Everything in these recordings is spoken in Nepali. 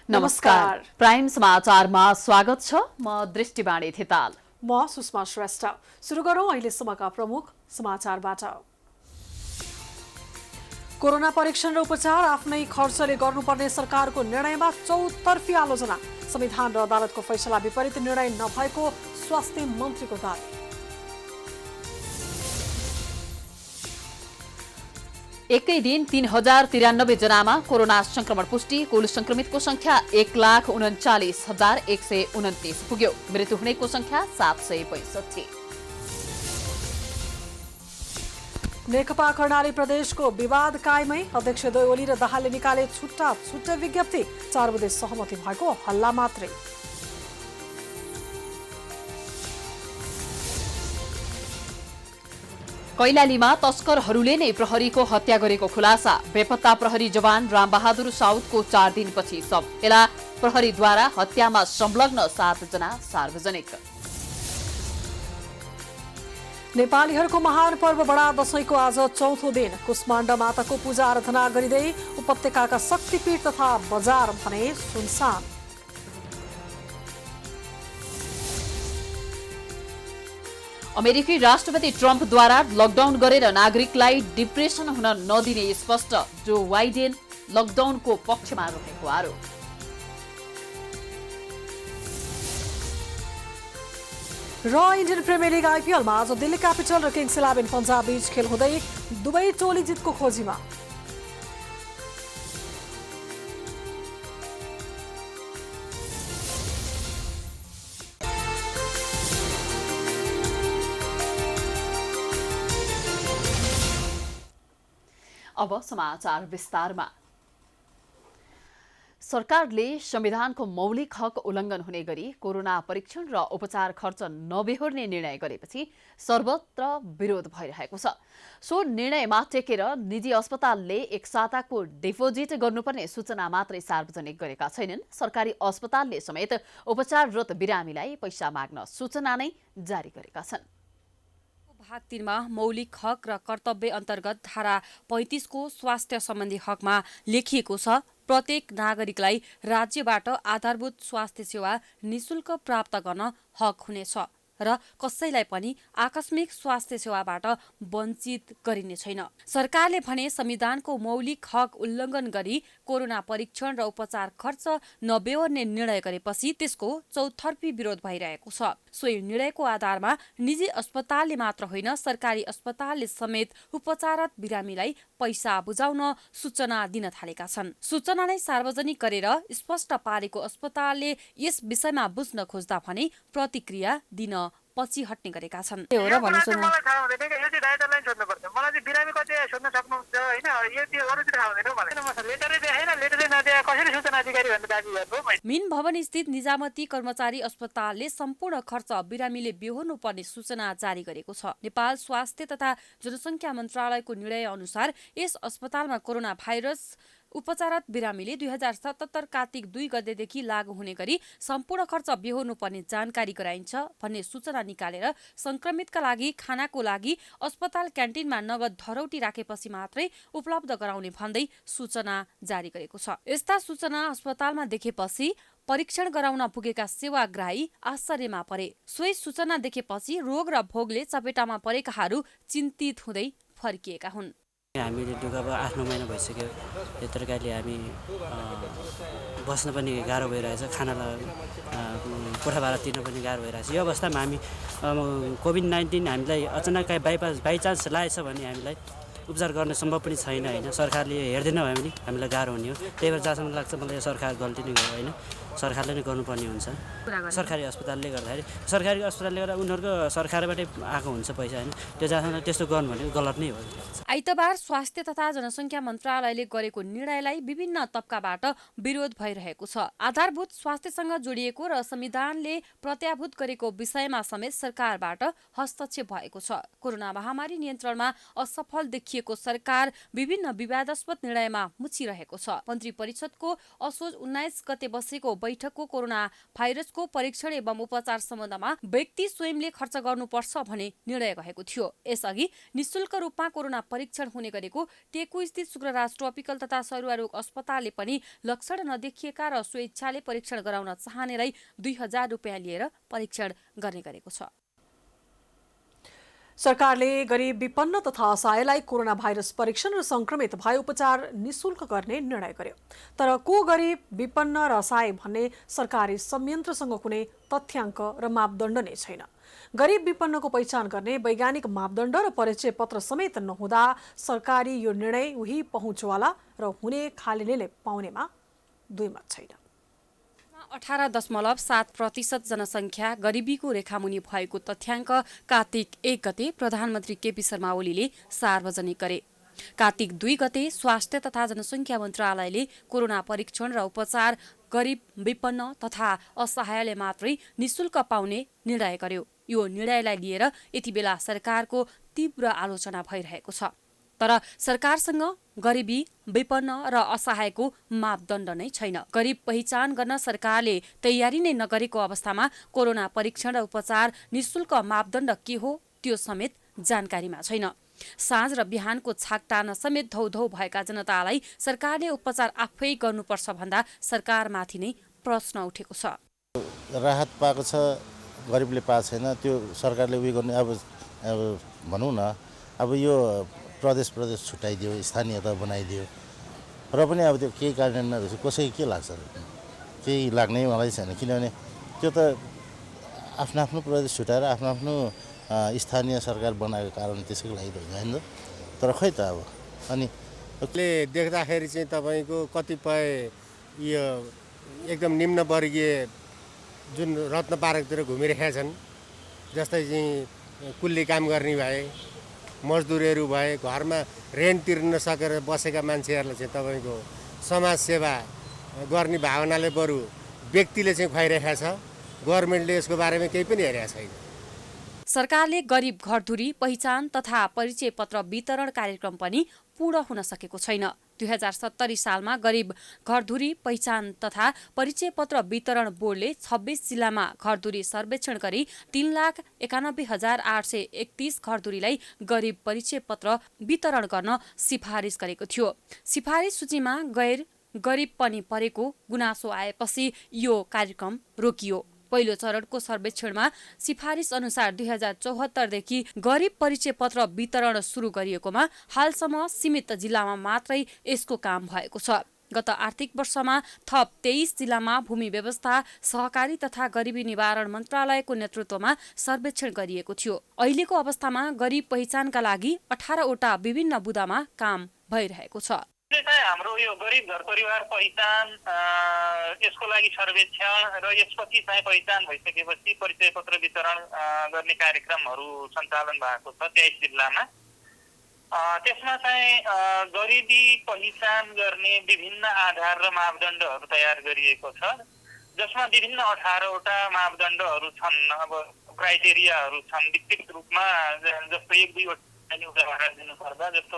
नमस्कार। प्राइम समाचारमा स्वागत छ। म दृष्टिवाणी थिताल। म सुषमा श्रेष्ठ। सुरु गरौँ अहिलेसम्मका प्रमुख समाचारबाट। कोरोना परीक्षण र उपचार आफ्नै खर्चले गर्नुपर्ने सरकारको निर्णयमा चौतर्फी आलोचना। संविधान र अदालतको फैसला विपरीत निर्णय नभएको स्वास्थ्य मन्त्रीको दावी। एकै दिन 3093 जनामा कोरोना संक्रमण पुष्टि। कुल संक्रमितको संख्या 1,39,129 पुग्यो। मृत्यु हुनेको संख्या 765। नेकपा कर्णाली प्रदेशको विवाद कायमै। अध्यक्ष दोय र दाहालले निकाले छुट्टा छुट्टै विज्ञप्ति। 4 बुँदे सहमति भएको हल्ला मात्रै। कैलालीमा तस्करहरूले नै प्रहरीको हत्या गरेको खुलासा। बेपत्ता प्रहरी जवान रामबहादुर साउदको 4 दिनपछि शव फेला। प्रहरीद्वारा हत्यामा संलग्न 7 जना सार्वजनिक। नेपालीहरूको महान पर्व बडा दशैंको आज चौथो दिन। कुष्माण्डा माताको पूजा आराधना गरिँदै उपत्यकाका शक्तिपीठ तथा बजार भने सुनसान। अमेरिकी राष्ट्रपति ट्रम्पद्वारा लकडाउन गरेर नागरिकलाई डिप्रेसन हुन नदिने स्पष्ट। जो बाइडेन लकडाउनको पक्षमा रहेको आरोप। र इन्डियन प्रिमियर लिग आइपिएलमा आज दिल्ली क्यापिटल र किङ्स 11 पन्जाब बीच खेल हुँदै दुवै टोली जितको खोजीमा। अब समाचार विस्तारमा। सरकारले संविधानको मौलिक हक उल्लङ्घन हुने गरी कोरोना परीक्षण र उपचार खर्च नबेहोर्ने निर्णय गरेपछि सर्वत्र विरोध भइरहेको छ। सो निर्णयमा टेकेर निजी अस्पतालले एक साताको डिपोजिट गर्नुपर्ने सूचना मात्रै सार्वजनिक गरेका छैनन्। सरकारी अस्पतालले समेत उपचाररत बिरामीलाई पैसा माग्न सूचना नै जारी गरेका छन्। भाग 3 मा मौलिक हक र कर्तव्य अन्तर्गत धारा 35 को स्वास्थ्य सम्बन्धी हकमा लेखिएको छ प्रत्येक नागरिकलाई राज्यबाट आधारभूत स्वास्थ्य सेवा निशुल्क प्राप्त गर्न हक हुनेछ र कसैलाई पनि आकस्मिक स्वास्थ्य सेवाबाट वञ्चित गरिने छैन। सरकारले भने संविधानको मौलिक हक उल्लङ्घन गरी कोरोना परीक्षण र उपचार खर्च नबेहोर्ने निर्णय गरेपछि त्यसको चौतर्फी विरोध भइरहेको छ। सोही निर्णयको आधारमा निजी अस्पतालले मात्र होइन सरकारी अस्पतालले समेत उपचाररत बिरामीलाई पैसा बुझाउन सूचना दिन थालेका छन्। सूचना नै सार्वजनिक गरेर स्पष्ट पारेको अस्पतालले यस विषयमा बुझ्न खोज्दा भने प्रतिक्रिया दिन पछि हट्ने गरेका छन्। मीन भवन स्थित निजामती कर्मचारी अस्पतालले सम्पूर्ण खर्च बिरामीले बेहोर्नु पर्ने सूचना जारी गरेको छ। नेपाल स्वास्थ्य तथा जनसङ्ख्या मन्त्रालयको निर्णय अनुसार यस अस्पतालमा कोरोना भाइरस उपचाररत बिरामीले 2077 कार्तिक 2 गतेदेखि लागू हुने गरी सम्पूर्ण खर्च बेहोर्नु पर्ने जानकारी गराइन्छ भन्ने सूचना निकालेर संक्रमितका लागि खानाको लागि अस्पताल क्यान्टिनमा नगद धरौटी राखेपछि मात्रै उपलब्ध गराउने भन्दै सूचना जारी गरेको छ। यस्ता सूचना अस्पतालमा देखेपछि परीक्षण गराउन पुगेका सेवाग्राही आश्चर्यमा परे। सोही सूचना देखेपछि रोग र भोगले चपेटामा परेकाहरू चिन्तित हुँदै फर्किएका हुन्। हामीले दुःख अब 8-9 महिना भइसक्यो। यत्रो कालले हामी बस्न पनि गाह्रो भइरहेछ, खाना कोठा भाडा तिर्न पनि गाह्रो भइरहेछ। यो अवस्थामा हामी कोभिड-19 हामीलाई अचानक बाइचान्स लागेछ भने हामीलाई उपचार गर्न सम्भव पनि छैन होइन। सरकारले हेर्दैन भयो भने हामीलाई गाह्रो हुने हो। त्यही भएर जहाँसम्म लाग्छ मलाई सरकार गल्ती नै गर्यो होइन। सरकारले नै गर्नुपर्ने हुन्छ। सरकारी अस्पतालले गर्दा उनीहरूको सरकारबाटै आएको हुन्छ पैसा होइन। त्यो जहाँसम्म त्यस्तो गर्नु भनेको गलत नै हो। आइतबार स्वास्थ्य तथा जनसङ्ख्या मन्त्रालयले गरेको निर्णयलाई विभिन्न तबकाबाट विरोध भइरहेको छ। आधारभूत स्वास्थ्यसँग जोडिएको र संविधानले प्रत्याभूत गरेको विषयमा समेत सरकारबाट हस्तक्षेप भएको छ। कोरोना महामारी नियन्त्रणमा असफल देखिएको सरकार विभिन्न विवादास्पद निर्णयमा मुछिरहेको छ। मन्त्री परिषदको असोज 19 गते बसेको बैठकको कोरोना भाइरसको परीक्षण एवं उपचार सम्बन्धमा व्यक्ति स्वयंले खर्च गर्नुपर्छ भन्ने निर्णय भएको थियो। यसअघि निशुल्क रूपमा कोरोना परीक्षण हुने गरेको टेकु स्थित शुक्रराज ट्रपिकल तथा सरुवा रोग अस्पतालले पनि लक्षण नदेखिएका र स्वेच्छाले परीक्षण गराउन चाहनेलाई 2000 रुपियाँ लिएर परीक्षण गर्ने गरेको छ। सरकारले गरिब विपन्न तथा असहायलाई कोरोना भाइरस परीक्षण र संक्रमित भए उपचार निशुल्क गर्ने निर्णय गर्यो। तर को गरिब विपन्न र असहाय भन्ने सरकारी संयन्त्रसँग कुनै तथ्याङ्क र मापदण्ड नै छैन। गरिब विपन्नको पहिचान गर्ने वैज्ञानिक मापदण्ड र परिचय पत्र समेत नहुँदा सरकारी यो निर्णय उही पहुँचवाला र हुने खालेले पाउनेमा दुई मत छैन। 18.7% जनसङ्ख्या गरिबीको रेखामुनि भएको तथ्याङ्क कार्तिक 1 गते प्रधानमन्त्री केपी शर्मा ओलीले सार्वजनिक गरे। कार्तिक 2 गते स्वास्थ्य तथा जनसङ्ख्या मन्त्रालयले कोरोना परीक्षण र उपचार गरिब विपन्न तथा असहायले मात्रै निशुल्क पाउने निर्णय गर्यो। यो निर्णयलाई लिएर यति बेला सरकारको तीव्र आलोचना भइरहेको छ। तर सरकारसँग गरिबी विपन्न र असहायको मापदण्ड नै छैन। गरिब पहिचान गर्न सरकारले तयारी नै नगरेको अवस्थामा कोरोना परीक्षण र उपचार निशुल्क मापदण्ड के हो त्यो समेत जानकारीमा छैन। साँझ र बिहानको छाक टार्न समेत धौधौ भएका जनतालाई सरकारले उपचार आफै गर्नुपर्छ भन्दा सरकारमाथि नै प्रश्न उठेको छ। राहत पाएको छ, गरिबले पाएको छैन, त्यो सरकारले उयो गर्ने। अब भनौँ न, अब यो प्रदेश छुट्याइदियो, स्थानीयता बनाइदियो र पनि अब त्यो केही कार्यान्वयन नरहेछ। कसै के लाग्छ, केही लाग्नै मलाई छैन। किनभने त्यो त आफ्नो प्रदेश छुट्याएर आफ्नो स्थानीय सरकार बनाएको कारण त्यसैको लागि त होइन। तर खै त अब अनि देख्दाखेरि चाहिँ तपाईँको कतिपय यो एकदम निम्नवर्गीय जुन रत्न पार्कतिर घुमिरहेका छन्, जस्तै चाहिँ कुल्ली काम गर्ने भए, मजदुरहरू भए, घरमा रेन्ट तिर्न नसकेर बसेका मान्छेहरूलाई चाहिँ तपाईँको समाजसेवा गर्ने भावनाले बरु व्यक्तिले चाहिँ खुवाइरहेको छ। गभर्मेन्टले यसको बारेमा केही पनि हेरेको छैन। सरकारले गरिब घरधुरी पहिचान तथा परिचय पत्र वितरण कार्यक्रम पनि पूर्ण हुन सकेको छैन। 2070 सालमा गरिब घरधुरी पहिचान तथा परिचय पत्र वितरण बोर्डले 26 जिल्लामा घरधुरी सर्वेक्षण गरी 3,91,831 घरधुरीलाई गरिब परिचय पत्र वितरण गर्न सिफारिस गरेको थियो। सिफारिस सूचीमा गैर गरिब पनि परेको गुनासो आएपछि यो कार्यक्रम रोकियो। पहिलो चरणको सर्वेक्षणमा सिफारिस अनुसार 2074 देखि गरिब परिचय पत्र वितरण सुरु गरिएकोमा हालसम्म सीमित जिल्लामा मात्रै यसको काम भएको छ। गत आर्थिक वर्षमा थप 23 जिल्लामा भूमि व्यवस्था, सहकारी तथा गरिबी निवारण मन्त्रालयको नेतृत्वमा सर्वेक्षण गरिएको थियो। अहिलेको अवस्थामा गरिब पहिचानका लागि 18 वटा विभिन्न बुदामा काम भइरहेको छ। हाम्रो यो गरिब घर परिवार पहिचान, यसको लागि सर्वेक्षण र यसपछि चाहिँ पहिचान भइसकेपछि परिचय पत्र वितरण गर्ने कार्यक्रमहरू सञ्चालन भएको छ 23 जिल्लामा। त्यसमा चाहिँ गरिबी पहिचान गर्ने विभिन्न आधार र मापदण्डहरू तयार गरिएको छ, जसमा विभिन्न 18 वटा मापदण्डहरू छन्। अब क्राइटेरियाहरू छन् विस्तृत रूपमा, जस्तो 1-2 वटा उदाहरण दिनुपर्दा, जस्तो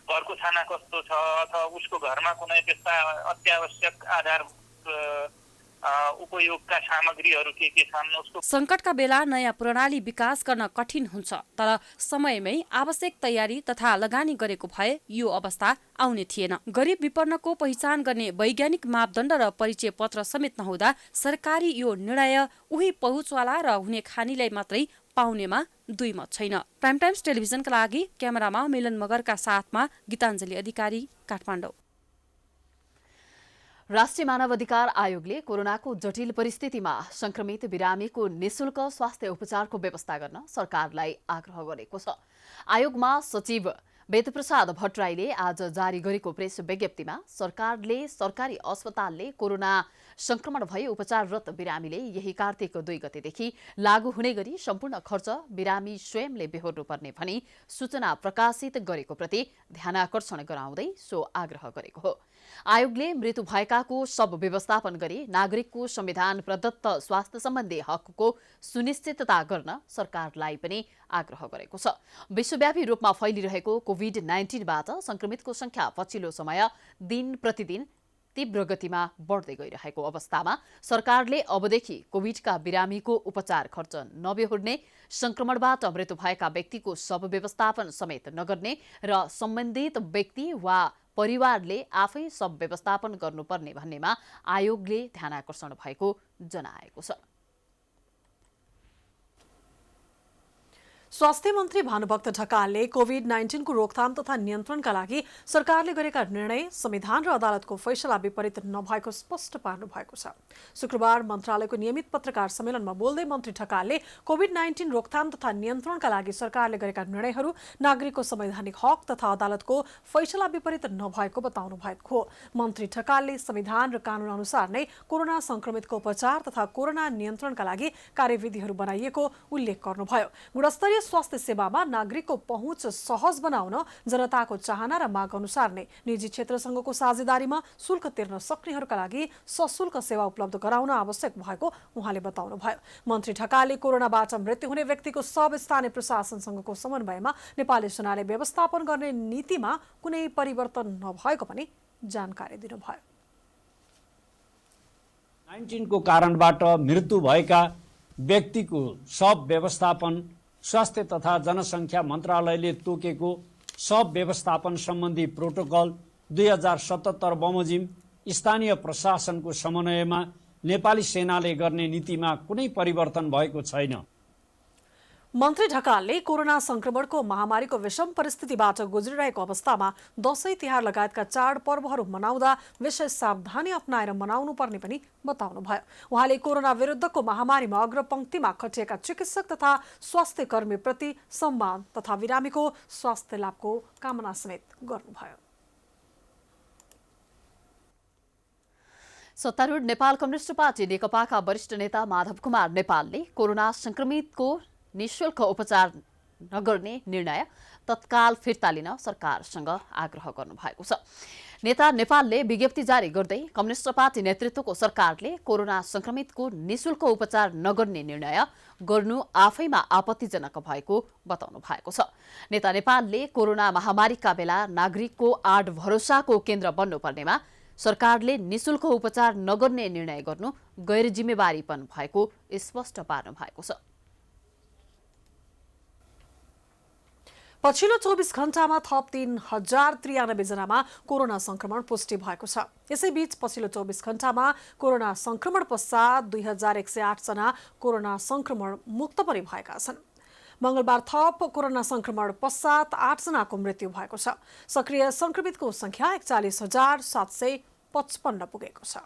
घरको छाना कस्तो छ अथवा उसको घरमा कुनै त्यस्ता अत्यावश्यक आधार उपयोगका सामग्रीहरू के छन्। उसको सङ्कटका बेला नयाँ प्रणाली विकास गर्न कठिन हुन्छ, तर समयमै आवश्यक तयारी तथा लगानी गरेको भए यो अवस्था आउने थिएन। गरिब विपन्नको पहिचान गर्ने वैज्ञानिक मापदण्ड र परिचय पत्र समेत नहुँदा सरकारी यो निर्णय उही पहुँचवाला र हुने खानीलाई मात्रै पाउनेमा दुई मत छैन। प्राइम टाइम्स टेलिभिजनका लागि क्यामेरामा मिलन मगरका साथमा गीताञ्जली अधिकारी, काठमाडौँ। राष्ट्रिय मानवाधिकार आयोगले कोरोनाको जटिल परिस्थितिमा संक्रमित बिरामीको निशुल्क स्वास्थ्य उपचारको व्यवस्था गर्न सरकारलाई आग्रह गरेको छ। आयोगमा सचिव वेदप्रसाद भट्टराईले आज जारी गरेको प्रेस विज्ञप्तिमा सरकारले सरकारी अस्पतालले कोरोना संक्रमण भई उपचाररत बिरामीले यही कार्तिक 2 गतेदेखि लागू हुने गरी सम्पूर्ण खर्च बिरामी स्वयंले बेहोर्नुपर्ने भनी सूचना प्रकाशित गरेको प्रति ध्यानाकर्षण गराउँदै सो आग्रह गरेको हो। आयोगले मृत्यु भएकाको शव व्यवस्थापन गरी नागरिकको संविधान प्रदत्त स्वास्थ्य सम्बन्धी हकको सुनिश्चितता गर्न सरकारलाई पनि आग्रह गरेको छ। विश्वव्यापी रूपमा फैलिरहेको कोभिड-19बाट संक्रमितको संख्या पछिल्लो समय दिन प्रतिदिन तीव्र गतिमा बढ्दै गइरहेको अवस्थामा सरकारले अबदेखि कोभिडका बिरामीको उपचार खर्च नबेहोर्ने, संक्रमणबाट मृत्यु भएका व्यक्तिको शव व्यवस्थापन समेत नगर्ने र सम्बन्धित व्यक्ति वा परिवारले आफै शव व्यवस्थापन गर्नुपर्ने भन्नेमा आयोगले ध्यानाकर्षण भएको जनाएको छ। स्वास्थ्य मन्त्री भानुभक्त ढकालले कोभिड-19 को रोकथाम तथा नियन्त्रणका लागि सरकारले गरेका निर्णय संविधान र अदालतको फैसला विपरीत नभएको स्पष्ट पार्नु भएको छ। शुक्रबार मन्त्रालयको नियमित पत्रकार सम्मेलनमा बोल्दै मन्त्री ढकालले कोभिड-19 रोकथाम तथा नियन्त्रणका लागि सरकारले गरेका निर्णयहरू नागरिकको संवैधानिक हक तथा अदालतको फैसला विपरीत नभएको बताउनु भएको हो। मन्त्री ढकालले संविधान र कानून अनुसार नै कोरोना संक्रमितको उपचार तथा कोरोना नियन्त्रणका लागि कार्यविधिहरू बनाइएको उल्लेख गर्नुभयो। गुणस्तरीय स्वास्थ्य सेवामा नागरिकको पहुँच सहज बनाउन जनताको चाहना र माग अनुसार नै निजी क्षेत्रसँगको साझेदारीमा शुल्क तिर्न सक्नेहरूका लागि सशुल्क सेवा उपलब्ध गराउन आवश्यक भएको उहाँले बताउनुभयो। मन्त्री ढकालले कोरोनाबाट मृत्यु हुने व्यक्तिको सब स्थानीय प्रशासनसँगको समन्वयमा नेपाली सेनाले व्यवस्थापन गर्ने नीतिमा कुनै परिवर्तन नभएको पनि जानकारी दिनुभयो। 19 को कारणबाट मृत्यु भएका व्यक्तिको शव व्यवस्थापन स्वास्थ्य तथा जनसङ्ख्या मन्त्रालयले तोकेको शव व्यवस्थापन सम्बन्धी प्रोटोकल 2077 बमोजिम स्थानीय प्रशासनको समन्वयमा नेपाली सेनाले गर्ने नीतिमा कुनै परिवर्तन भएको छैन। मन्त्री ढकालले कोरोना संक्रमणको महामारीको विषम परिस्थितिबाट गुज्रिरहेको अवस्थामा दशैं तिहार लगायतका चाडपर्वहरू मनाउँदा विशेष सावधानी अपनाएर मनाउनु पर्ने पनि बताउनुभयो। उहाँले कोरोना विरुद्धको महामारीमा अग्रपंक्तिमा खटिएका चिकित्सक तथा स्वास्थ्य कर्मीप्रति सम्मान तथा बिरामीको स्वास्थ्य लाभको कामना समेत गर्नुभयो। सत्तारूढ नेपाल कम्युनिस्ट पार्टी नेकपाका वरिष्ठ नेता माधव कुमार नेपालले कोरोना संक्रमितको निःशुल्क उपचार नगर्ने निर्णय तत्काल फिर्ता लिन सरकारसँग आग्रह गर्नुभएको छ। नेता नेपालले विज्ञप्ति जारी गर्दै कम्युनिस्ट पार्टी नेतृत्वको सरकारले कोरोना संक्रमितको निःशुल्क उपचार नगर्ने निर्णय गर्नु आफैमा आपत्तिजनक भएको बताउनु भएको छ। नेता नेपालले कोरोना महामारीका बेला नागरिकको आड भरोसाको केन्द्र बन्नुपर्नेमा सरकारले निःशुल्क उपचार नगर्ने निर्णय गर्नु गैर जिम्मेवारीपन भएको स्पष्ट पार्नु भएको छ। पछिल्लो 24 घण्टामा थप 3093 जनामा कोरोना संक्रमण पुष्टि भएको छ। यसैबीच पछिल्लो 24 घण्टामा कोरोना संक्रमण पश्चात 2108 जना कोरोना संक्रमण मुक्त पनि भएका छन्। मंगलबार थप कोरोना संक्रमण पश्चात 8 जनाको मृत्यु भएको छ। सक्रिय संक्रमितको संख्या 41755 पुगेको छ।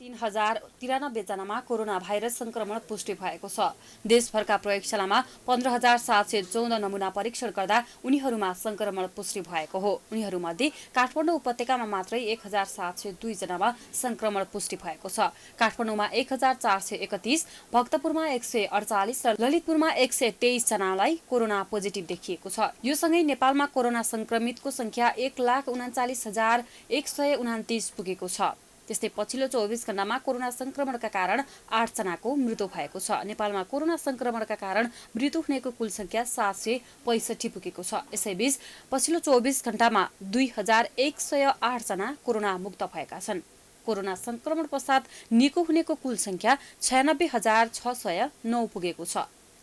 3093 जनामा कोरोना भाइरस संक्रमण पुष्टि भएको छ। देशभरका प्रयोगशालामा 15714 नमुना परीक्षण गर्दा उनीहरूमा संक्रमण पुष्टि भएको हो। उनीहरूमध्ये काठमाडौँ उपत्यकामा मात्रै 1702 जनामा संक्रमण पुष्टि भएको छ। काठमाडौँमा 1431, भक्तपुरमा 148 र ललितपुरमा 123 जनालाई कोरोना पोजिटिभ देखिएको छ। यो सँगै नेपालमा कोरोना संक्रमितको संख्या 1,39,129 पुगेको छ। त्यस्तै पछिल्लो 24 घण्टामा कोरोना संक्रमणका कारण 8 जनाको मृत्यु भएको छ। नेपालमा कोरोना संक्रमणका कारण मृत्यु हुनेको कुल संख्या 765 पुगेको छ। यसैबीच पछिल्लो 24 घण्टामा 2108 जना कोरोना मुक्त भएका छन्। कोरोना संक्रमण पश्चात निको हुनेको कुल संख्या 96609 पुगेको छ।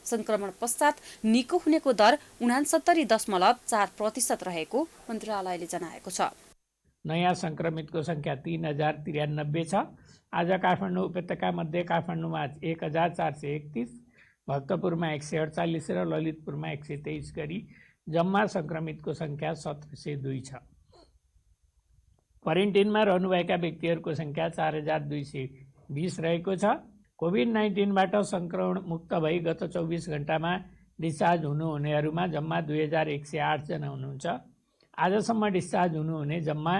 संक्रमण पश्चात निको हुनेको दर 69.4% रहेको मन्त्रालयले जनाएको छ। नयाँ संक्रमितको संख्या 3093 छ। आज काठमाडौँ उपत्यका मध्ये काठमाडौँमा 1431, भक्तपुरमा 148 र ललितपुरमा 123 गरी जम्मा संक्रमितको संख्या 1702 छ। क्वारेन्टिनमा रहनुभएका व्यक्तिहरूको संख्या 4220 रहेको छ। कोभिड-19बाट संक्रमण मुक्त भई गत 24 घण्टामा डिस्चार्ज हुनुहुनेहरूमा जम्मा 2108 जना हुनुहुन्छ। आजसम्म डिस्चार्ज हुनुहुने जम्मा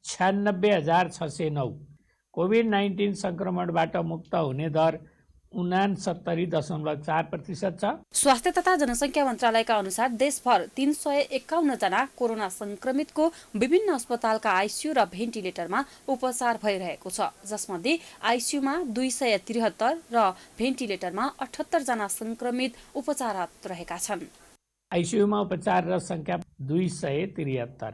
96,609। कोभिड-19 संक्रमणबाट मुक्त हुने दर 69.4% छ। स्वास्थ्य तथा जनसङ्ख्या मन्त्रालयका अनुसार देशभर 351 जना कोरोना संक्रमितको विभिन्न अस्पतालका आइसियु र भेन्टिलेटरमा उपचार भइरहेको छ, जसमध्ये आइसियुमा 273 र भेन्टिलेटरमा 78 जना संक्रमित उपचाररत रहेका छन्। आइसियुमा उपचाररत संख्या 273,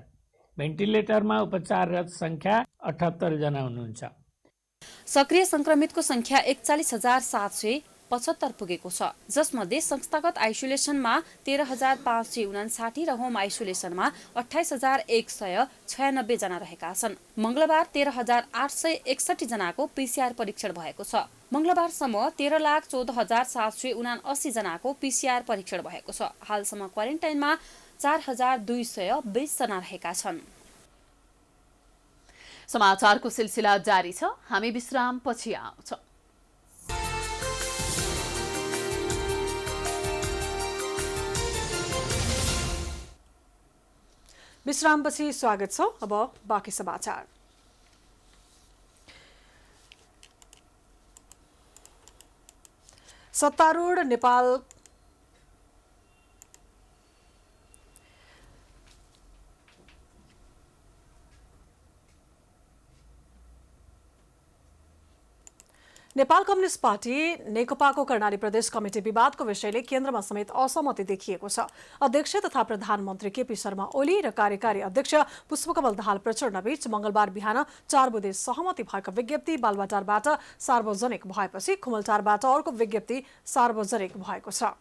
भेन्टिलेटरमा उपचाररत संख्या 78 जना हुनुहुन्छ। सक्रिय संक्रमितको संख्या 41,775 पुगेको छ, जसमध्ये संस्थागत आइसोलेसनमा 13,559 र होम आइसोलेसनमा 28,196 जना रहेका छन्। मंगलबार 13,861 जनाको पीसीआर परीक्षण भएको छ। मंगलबारसम्म 13,14,779 जनाको पीसीआर परीक्षण भएको छ। हालसम्म क्वारेन्टाइनमा 4,220 जना रहेका छन्। समाचारको सिलसिला जारी छ, हामी विश्राम पछि आउँछौं। विश्रामपछि स्वागत छ। अब बाँकी समाचार। सत्तारूढ नेपाल कम्युनिस्ट पार्टी नेकपाको कर्णाली प्रदेश कमिटी विवादको विषयले केन्द्रमा समेत असहमति देखिएको छ। अध्यक्ष तथा प्रधानमन्त्री केपी शर्मा ओली र कार्यकारी अध्यक्ष पुष्पकमल दाहाल प्रचण्डबीच मंगलबार बिहान 4 बुँदे सहमति भएको विज्ञप्ति बालुवाटारबाट सार्वजनिक भएपछि खुमलटारबाट अर्को विज्ञप्ति सार्वजनिक भएको छ।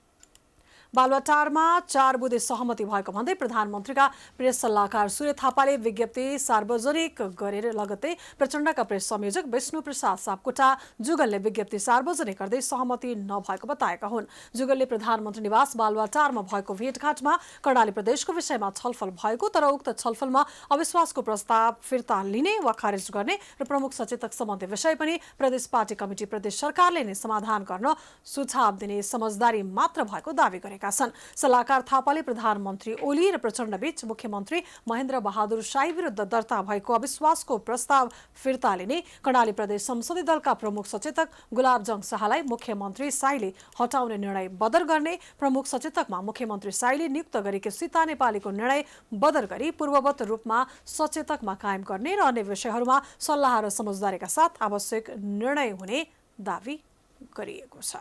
बालुवाटारमा 4 बुँदे सहमति भएको भन्दै प्रधानमन्त्रीका प्रेस सल्लाहकार सूर्य थापाले विज्ञप्ति सार्वजनिक गरेर लगत्तै प्रचण्डका प्रेस संयोजक विष्णु प्रसाद सापकोटा जुगलले विज्ञप्ति सार्वजनिक गर्दै सहमति नभएको बताएका हुन्। जुगलले प्रधानमन्त्री निवास बालुवाटारमा भएको भेटघाटमा कर्णाली प्रदेशको विषयमा छलफल भएको, तर उक्त छलफलमा अविश्वासको प्रस्ताव फिर्ता लिने वा खारेज गर्ने र प्रमुख सचेतक सम्बन्धी विषय पनि प्रदेश पार्टी कमिटी प्रदेश सरकारले नै समाधान गर्न सुझाव दिने समझदारी मात्र भएको दावी गरे। सल्लाहकार थापाले प्रधानमन्त्री ओली र प्रचण्डबीच मुख्यमन्त्री महेन्द्र बहादुर शाही विरुद्ध दर्ता भएको अविश्वासको प्रस्ताव फिर्ता लिने, कर्णाली प्रदेश संसदीय दलका प्रमुख सचेतक गुलाबजङ शाहलाई मुख्यमन्त्री शाहीले हटाउने निर्णय बदर गर्ने, प्रमुख सचेतकमा मुख्यमन्त्री शाहीले नियुक्त गरेको सीता नेपालीको निर्णय बदर गरी पूर्ववत रूपमा सचेतकमा कायम गर्ने र अन्य विषयहरूमा सल्लाह र समझदारीका साथ आवश्यक निर्णय हुने दावी गरिएको छ।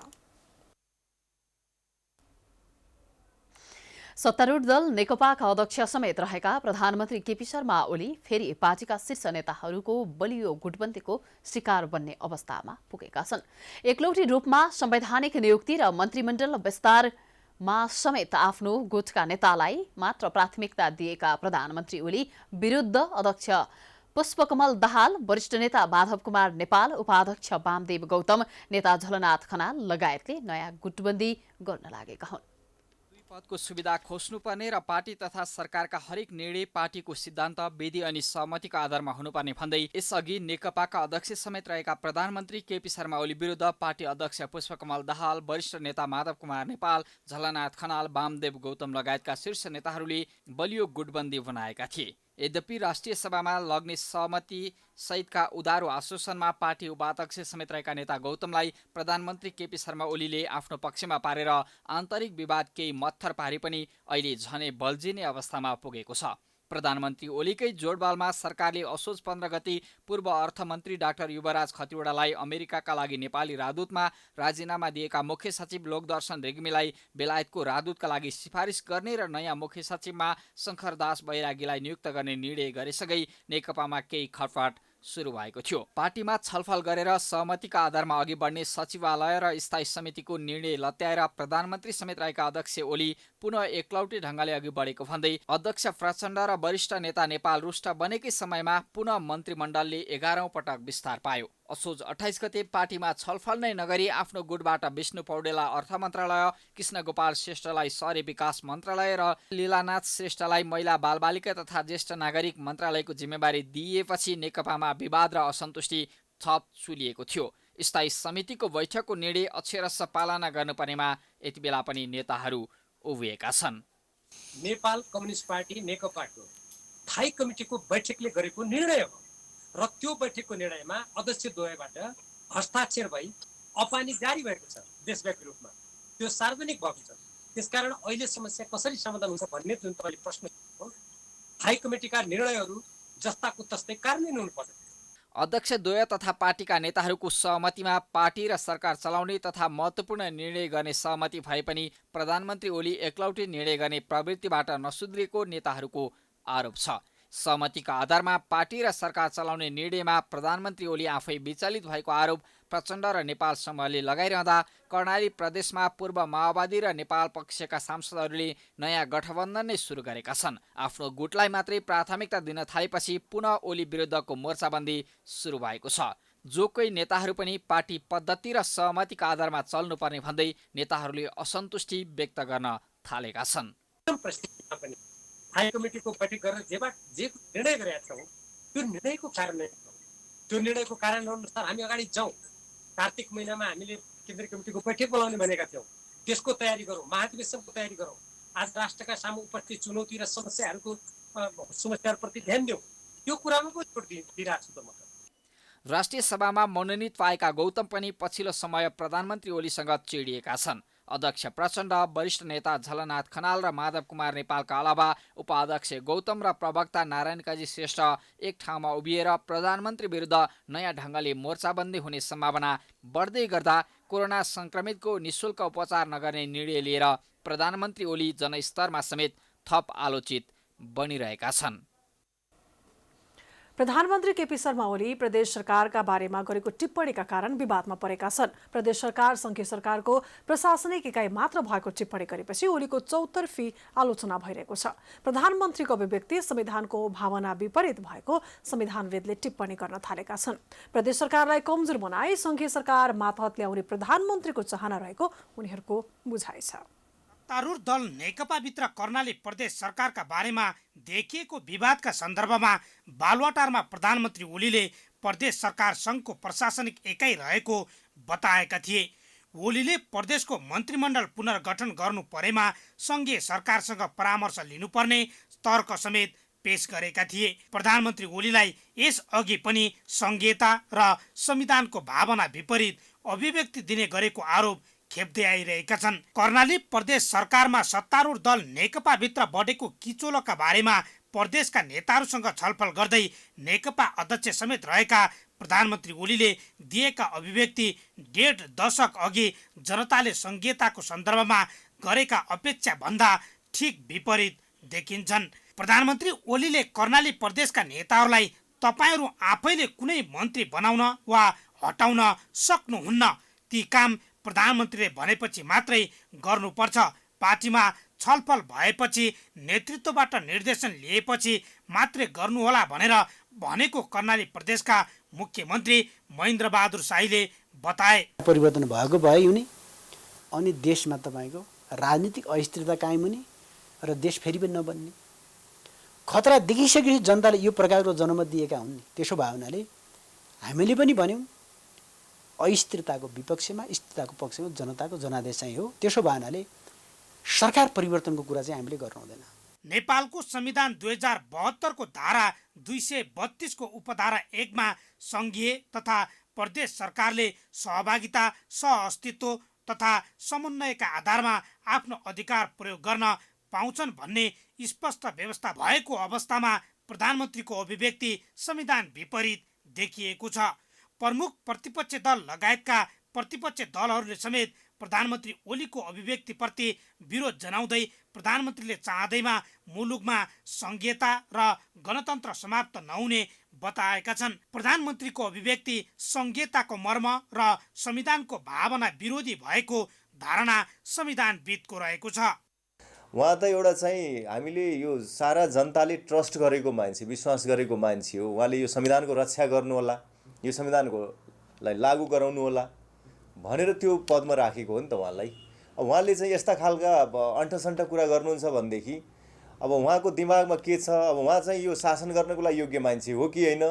सत्तारूढ दल नेकपाका अध्यक्ष समेत रहेका प्रधानमन्त्री केपी शर्मा ओली फेरि पार्टीका शीर्ष नेताहरूको बलियो गुटबन्दीको शिकार बन्ने अवस्थामा पुगेका छन्। एकलौटी रूपमा संवैधानिक नियुक्ति र मन्त्रीमण्डल विस्तारमा समेत आफ्नो गुटका नेतालाई मात्र प्राथमिकता दिएका प्रधानमन्त्री ओली विरुद्ध अध्यक्ष पुष्पकमल दाहाल, वरिष्ठ नेता माधव कुमार नेपाल, उपाध्यक्ष वामदेव गौतम, नेता झलनाथ खनाल लगायतले नयाँ गुटबन्दी गर्न लागेका हुन्। पदको सुविधा खोज्नुपर्ने र पार्टी तथा सरकारका हरेक निर्णय पार्टीको सिद्धान्त, विधि अनि सहमतिका आधारमा हुनुपर्ने भन्दै यसअघि नेकपाका अध्यक्ष समेत रहेका प्रधानमन्त्री केपी शर्मा ओली विरुद्ध पार्टी अध्यक्ष पुष्पकमल दाहाल, वरिष्ठ नेता माधव कुमार नेपाल, झलनाथ खनाल, वामदेव गौतम लगायतका शीर्ष नेताहरूले बलियो गुटबन्दी बनाएका थिए। यद्यपि राष्ट्रिय सभामा लग्ने सहमति सहितका उदारो आश्वासनमा पार्टी उपाध्यक्ष समेत रहेका नेता गौतमलाई प्रधानमन्त्री केपी शर्मा ओलीले आफ्नो पक्षमा पारेर आन्तरिक विवाद केही मत्थर पारे पनि अहिले झनै बल्झिने अवस्थामा पुगेको छ। प्रधानमन्त्री ओलीकै जोडबालमा सरकारले असोज 15 गते पूर्व अर्थमन्त्री डाक्टर युवराज खतिवड़ालाई अमेरिकाका लागि नेपाली राजदूतमा राजीनामा दिएका मुख्य सचिव लोकदर्शन रेग्मीलाई बेलायतको राजदूतका लागि सिफारिस गर्ने र नयाँ मुख्य सचिवमा शङ्करदास बैरागीलाई नियुक्त गर्ने निर्णय गरेसँगै नेकपामा केही खटपट सुरु भएको थियो। पार्टीमा छलफल गरेर सहमतिका आधारमा अघि बढ्ने सचिवालय र स्थायी समितिको निर्णय लत्याएर प्रधानमन्त्री समेत रहेका अध्यक्ष ओली पुनः एकलौटी ढङ्गले अघि बढेको भन्दै अध्यक्ष प्रचण्ड र वरिष्ठ नेता नेपाल रुष्ट बनेकै समयमा पुनः मन्त्रीमण्डलले 11औं पटक विस्तार पायो। असोज 28 गते पार्टीमा छलफल नै नगरी आफ्नो गुटबाट विष्णु पौडेललाई अर्थ मन्त्रालय, कृष्ण गोपाल श्रेष्ठलाई शहरी विकास मन्त्रालय र लीलानाथ श्रेष्ठलाई महिला बालबालिका तथा ज्येष्ठ नागरिक मन्त्रालयको जिम्मेवारी दिएपछि नेकपामा विवाद र असन्तुष्टि थप चुलिएको थियो। स्थायी समितिको बैठकको निर्णय अक्षरशः पालना गर्नुपर्नेमा यति बेला पनि नेताहरू उभिएका छन्। नेपाल कम्युनिस्ट पार्टी नेकपाको स्थायी कमिटीको बैठकले गरेको निर्णय हो र त्यो बैठकको निर्णयमा अध्यक्षद्वयबाट हस्ताक्षर भई अपानी जारी भएको छ। देशव्यापी रूपमा त्यो सार्वजनिक भएको छ। त्यसकारण अहिले समस्या कसरी समाधान हुन्छ भन्ने जुन तपाईले प्रश्न हो, स्थायी कमिटीका निर्णयहरू जस्ताको तस्तै कार्यान्वयन हुनुपर्छ। अध्यक्षद्वय तथा पार्टीका नेताहरूको सहमतिमा पार्टी र सरकार चलाउने तथा महत्त्वपूर्ण निर्णय गर्ने सहमति भए पनि प्रधानमन्त्री ओली एकलौटी निर्णय गर्ने प्रवृत्तिबाट नसुध्रिएको नेताहरूको आरोप छ। सहमतिका आधारमा पार्टी र सरकार चलाउने निर्णयमा प्रधानमन्त्री ओली आफै विचलित भएको आरोप प्रचण्ड र नेपाल समूहले लगाइरहँदा कर्णाली प्रदेशमा पूर्व माओवादी र नेपाल पक्षका सांसदहरूले नयाँ गठबन्धन नै सुरु गरेका छन्। आफ्नो गुटलाई मात्रै प्राथमिकता दिन थालेपछि पुनः ओली विरुद्धको मोर्चाबन्दी सुरु भएको छ। जो कोही नेताहरू पनि पार्टी पद्धति र सहमतिका आधारमा चल्नुपर्ने भन्दै नेताहरूले असन्तुष्टि व्यक्त गर्न थालेका छन्। परिस्थितिमा पनि हाई कमिटीको बैठक गरेर जे निर्णय गरेका छौँ त्यो निर्णयको कार्यान्वयन अनुसार हामी अगाडि जाउँ। कार्तिक महिनामा हामीले केन्द्रीय कमिटीको बैठक बोलाउने भनेका थियौँ। त्यसको तयारी गरौँ, महाधिवेशनको तयारी गरौँ। आज राष्ट्रका सामु उपस्थित चुनौती र समस्याहरूप्रति ध्यान दिउँ। त्यो कुरामा पो जोड दिइरहेको छु त म। राष्ट्रिय सभामा मनोनित पाएका गौतम पनि पछिल्लो समय प्रधानमन्त्री ओलीसँग चिडिएका छन्। अध्यक्ष प्रचण्ड, वरिष्ठ नेता झलनाथ खनाल र माधव कुमार नेपालका अलावा उपाध्यक्ष गौतम र प्रवक्ता नारायण काजी श्रेष्ठ एक ठाउँमा उभिएर प्रधानमन्त्री विरुद्ध नयाँ ढङ्गले मोर्चाबन्दी हुने सम्भावना बढ्दै गर्दा कोरोना संक्रमितको निशुल्क उपचार नगर्ने निर्णय लिएर प्रधानमन्त्री ओली जनस्तरमा समेत थप आलोचित बनिरहेका छन्। प्रधानमन्त्री केपी शर्मा ओली प्रदेश सरकारका बारेमा गरेको टिप्पणीका कारण विवादमा परेका छन्। प्रदेश सरकार संघीय सरकारको प्रशासनिक इकाइ मात्र भएको टिप्पणी गरेपछि ओलीको चौतर्फी आलोचना भइरहेको छ। प्रधानमन्त्रीको अभिव्यक्ति संविधानको भावना विपरीत भएको संविधानविदले टिप्पणी गर्न थालेका छन्। प्रदेश सरकारलाई कमजोर बनाई संघीय सरकार मातहत ल्याउने प्रधानमन्त्रीको चाहना रहेको उनीहरूको बुझाइ छ। सत्तारूढ दल नेकपाभित्र कर्णाली प्रदेश सरकारका बारेमा देखिएको विवादका सन्दर्भमा बालुवाटारमा प्रधानमन्त्री ओलीले प्रदेश सरकार सङ्घको प्रशासनिक एकाइ रहेको बताएका थिए। ओलीले प्रदेशको मन्त्रीमण्डल पुनर्गठन गर्नु परेमा सङ्घीय सरकारसँग परामर्श लिनुपर्ने तर्क समेत पेश गरेका थिए। प्रधानमन्त्री ओलीलाई यसअघि पनि संघीयता र संविधानको भावना विपरीत अभिव्यक्ति दिने गरेको आरोप खेप्दै आइरहेका छन्। कर्णाली प्रदेश सरकारमा सत्तारूढ दल नेकपाभित्र बढेको किचोलका बारेमा प्रदेशका नेताहरूसँग छलफल गर्दै नेकपा अध्यक्ष समेत रहेका प्रधानमन्त्री ओलीले दिएका अभिव्यक्ति 1.5 दशक अघि जनताले संघीयताको सन्दर्भमा गरेका अपेक्षा भन्दा ठिक विपरीत देखिन्छन्। प्रधानमन्त्री ओलीले कर्णाली प्रदेशका नेताहरूलाई तपाईहरू आफैले कुनै मन्त्री बनाउन वा हटाउन सक्नुहुन्न, ती काम प्रधानमन्त्रीले भनेपछि मात्रै गर्नुपर्छ, पार्टीमा छलफल भएपछि नेतृत्वबाट निर्देशन लिएपछि मात्रै गर्नुहोला भनेर भनेको कर्णाली प्रदेशका मुख्यमन्त्री महेन्द्र बहादुर शाहीले बताए। परिवर्तन भएको भए हुने अनि देशमा तपाईँको राजनीतिक अस्थिरता कायम हुने र देश फेरि पनि नबन्ने खतरा देखिसकेपछि जनताले यो प्रकारको जनमत दिएका हुन्। त्यसो भए हुनाले हामीले पनि भन्यौँ अस्थिरताको विपक्षमा स्थिरताको पक्षमा जनताको जनादेश चाहिँ हो। त्यसो भए हुनाले सरकार परिवर्तनको कुरा चाहिँ हामीले गर्नु हुँदैन। नेपालको संविधान 2072 को धारा 232 को उपधारा 1 मा संघीय तथा प्रदेश सरकारले सहभागिता, सहअस्तित्व तथा समन्वयका आधारमा आफ्नो अधिकार प्रयोग गर्न पाउँछन् भन्ने स्पष्ट व्यवस्था भएको अवस्थामा प्रधानमन्त्रीको अभिव्यक्ति संविधान विपरीत देखिएको छ। प्रमुख प्रतिपक्ष दल लगायतका प्रतिपक्ष दलहरूले समेत प्रधानमन्त्री ओलीको अभिव्यक्तिप्रति विरोध जनाउँदै प्रधानमन्त्रीले चाहँदैमा मुलुकमा संघीयता र गणतन्त्र समाप्त नहुने बताएका छन्। प्रधानमन्त्रीको अभिव्यक्ति संघीयताको मर्म र संविधानको भावना विरोधी भएको धारणा संविधानविदको रहेको छ। उहाँ त एउटा चाहिँ हामीले यो सारा जनताले ट्रस्ट गरेको मान्छे, विश्वास गरेको मान्छे हो। उहाँले यो संविधानको रक्षा गर्नुहोला, यो संविधानकोलाई लागू गराउनु होला भनेर त्यो पदमा राखेको हो नि त उहाँलाई। अब उहाँले चाहिँ यस्ता खालका अन्ठसन्ठ कुरा गर्नुहुन्छ भनेदेखि अब उहाँको दिमागमा के छ, अब उहाँ चाहिँ यो शासन गर्नको लागि योग्य मान्छे हो कि होइन,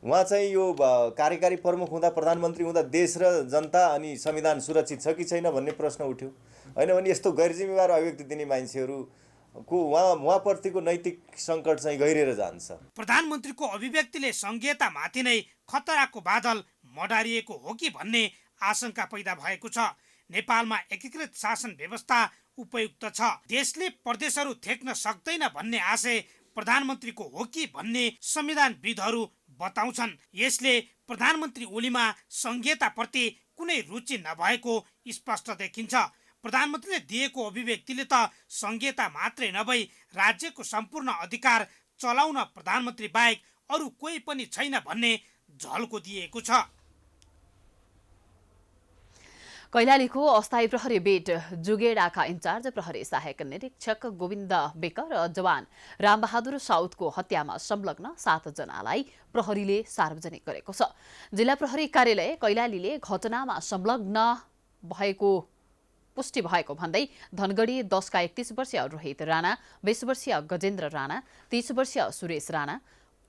उहाँ चाहिँ यो कार्यकारी प्रमुख हुँदा, प्रधानमन्त्री हुँदा देश र जनता अनि संविधान सुरक्षित छ कि छैन भन्ने प्रश्न उठ्यो। होइन भने यस्तो गैरजिम्मेवार अभिव्यक्ति दिने मान्छेहरूको उहाँप्रतिको नैतिक सङ्कट चाहिँ गहिरेर जान्छ। प्रधानमन्त्रीको अभिव्यक्तिले संघीयता माथि नै खतराको बादल मडारिएको हो कि भन्ने आशंका पैदा भएको छ। नेपालमा एकीकृत शासन व्यवस्था उपयुक्त छ, देशले प्रदेशहरू थेक्न सक्दैन भन्ने आशय प्रधानमन्त्रीको हो कि भन्ने संविधानविदहरू बताउँछन्। यसले प्रधानमन्त्री ओलीमा संघीयताप्रति कुनै रुचि नभएको स्पष्ट देखिन्छ। प्रधानमन्त्रीले दिएको अभिव्यक्तिले त संघीयता मात्रै नभई राज्यको सम्पूर्ण अधिकार चलाउन प्रधानमन्त्री बाहेक अरू कोही पनि छैन भन्ने झल्को दिएको छ। कैलालीको अस्थायी प्रहरी बेट जुगेडाका इन्चार्ज प्रहरी सहायक निरीक्षक गोविन्द बेक र जवान रामबहादुर साउदको हत्यामा संलग्न 7 जनालाई प्रहरीले सार्वजनिक गरेको छ। जिल्ला प्रहरी कार्यालय कैलालीले घटनामा संलग्न भएको पुष्टि भएको भन्दै धनगढी 10 का 31 वर्षीय रोहित राणा, 20 वर्षीय गजेन्द्र राणा, 30 वर्षीय सुरेश राणा,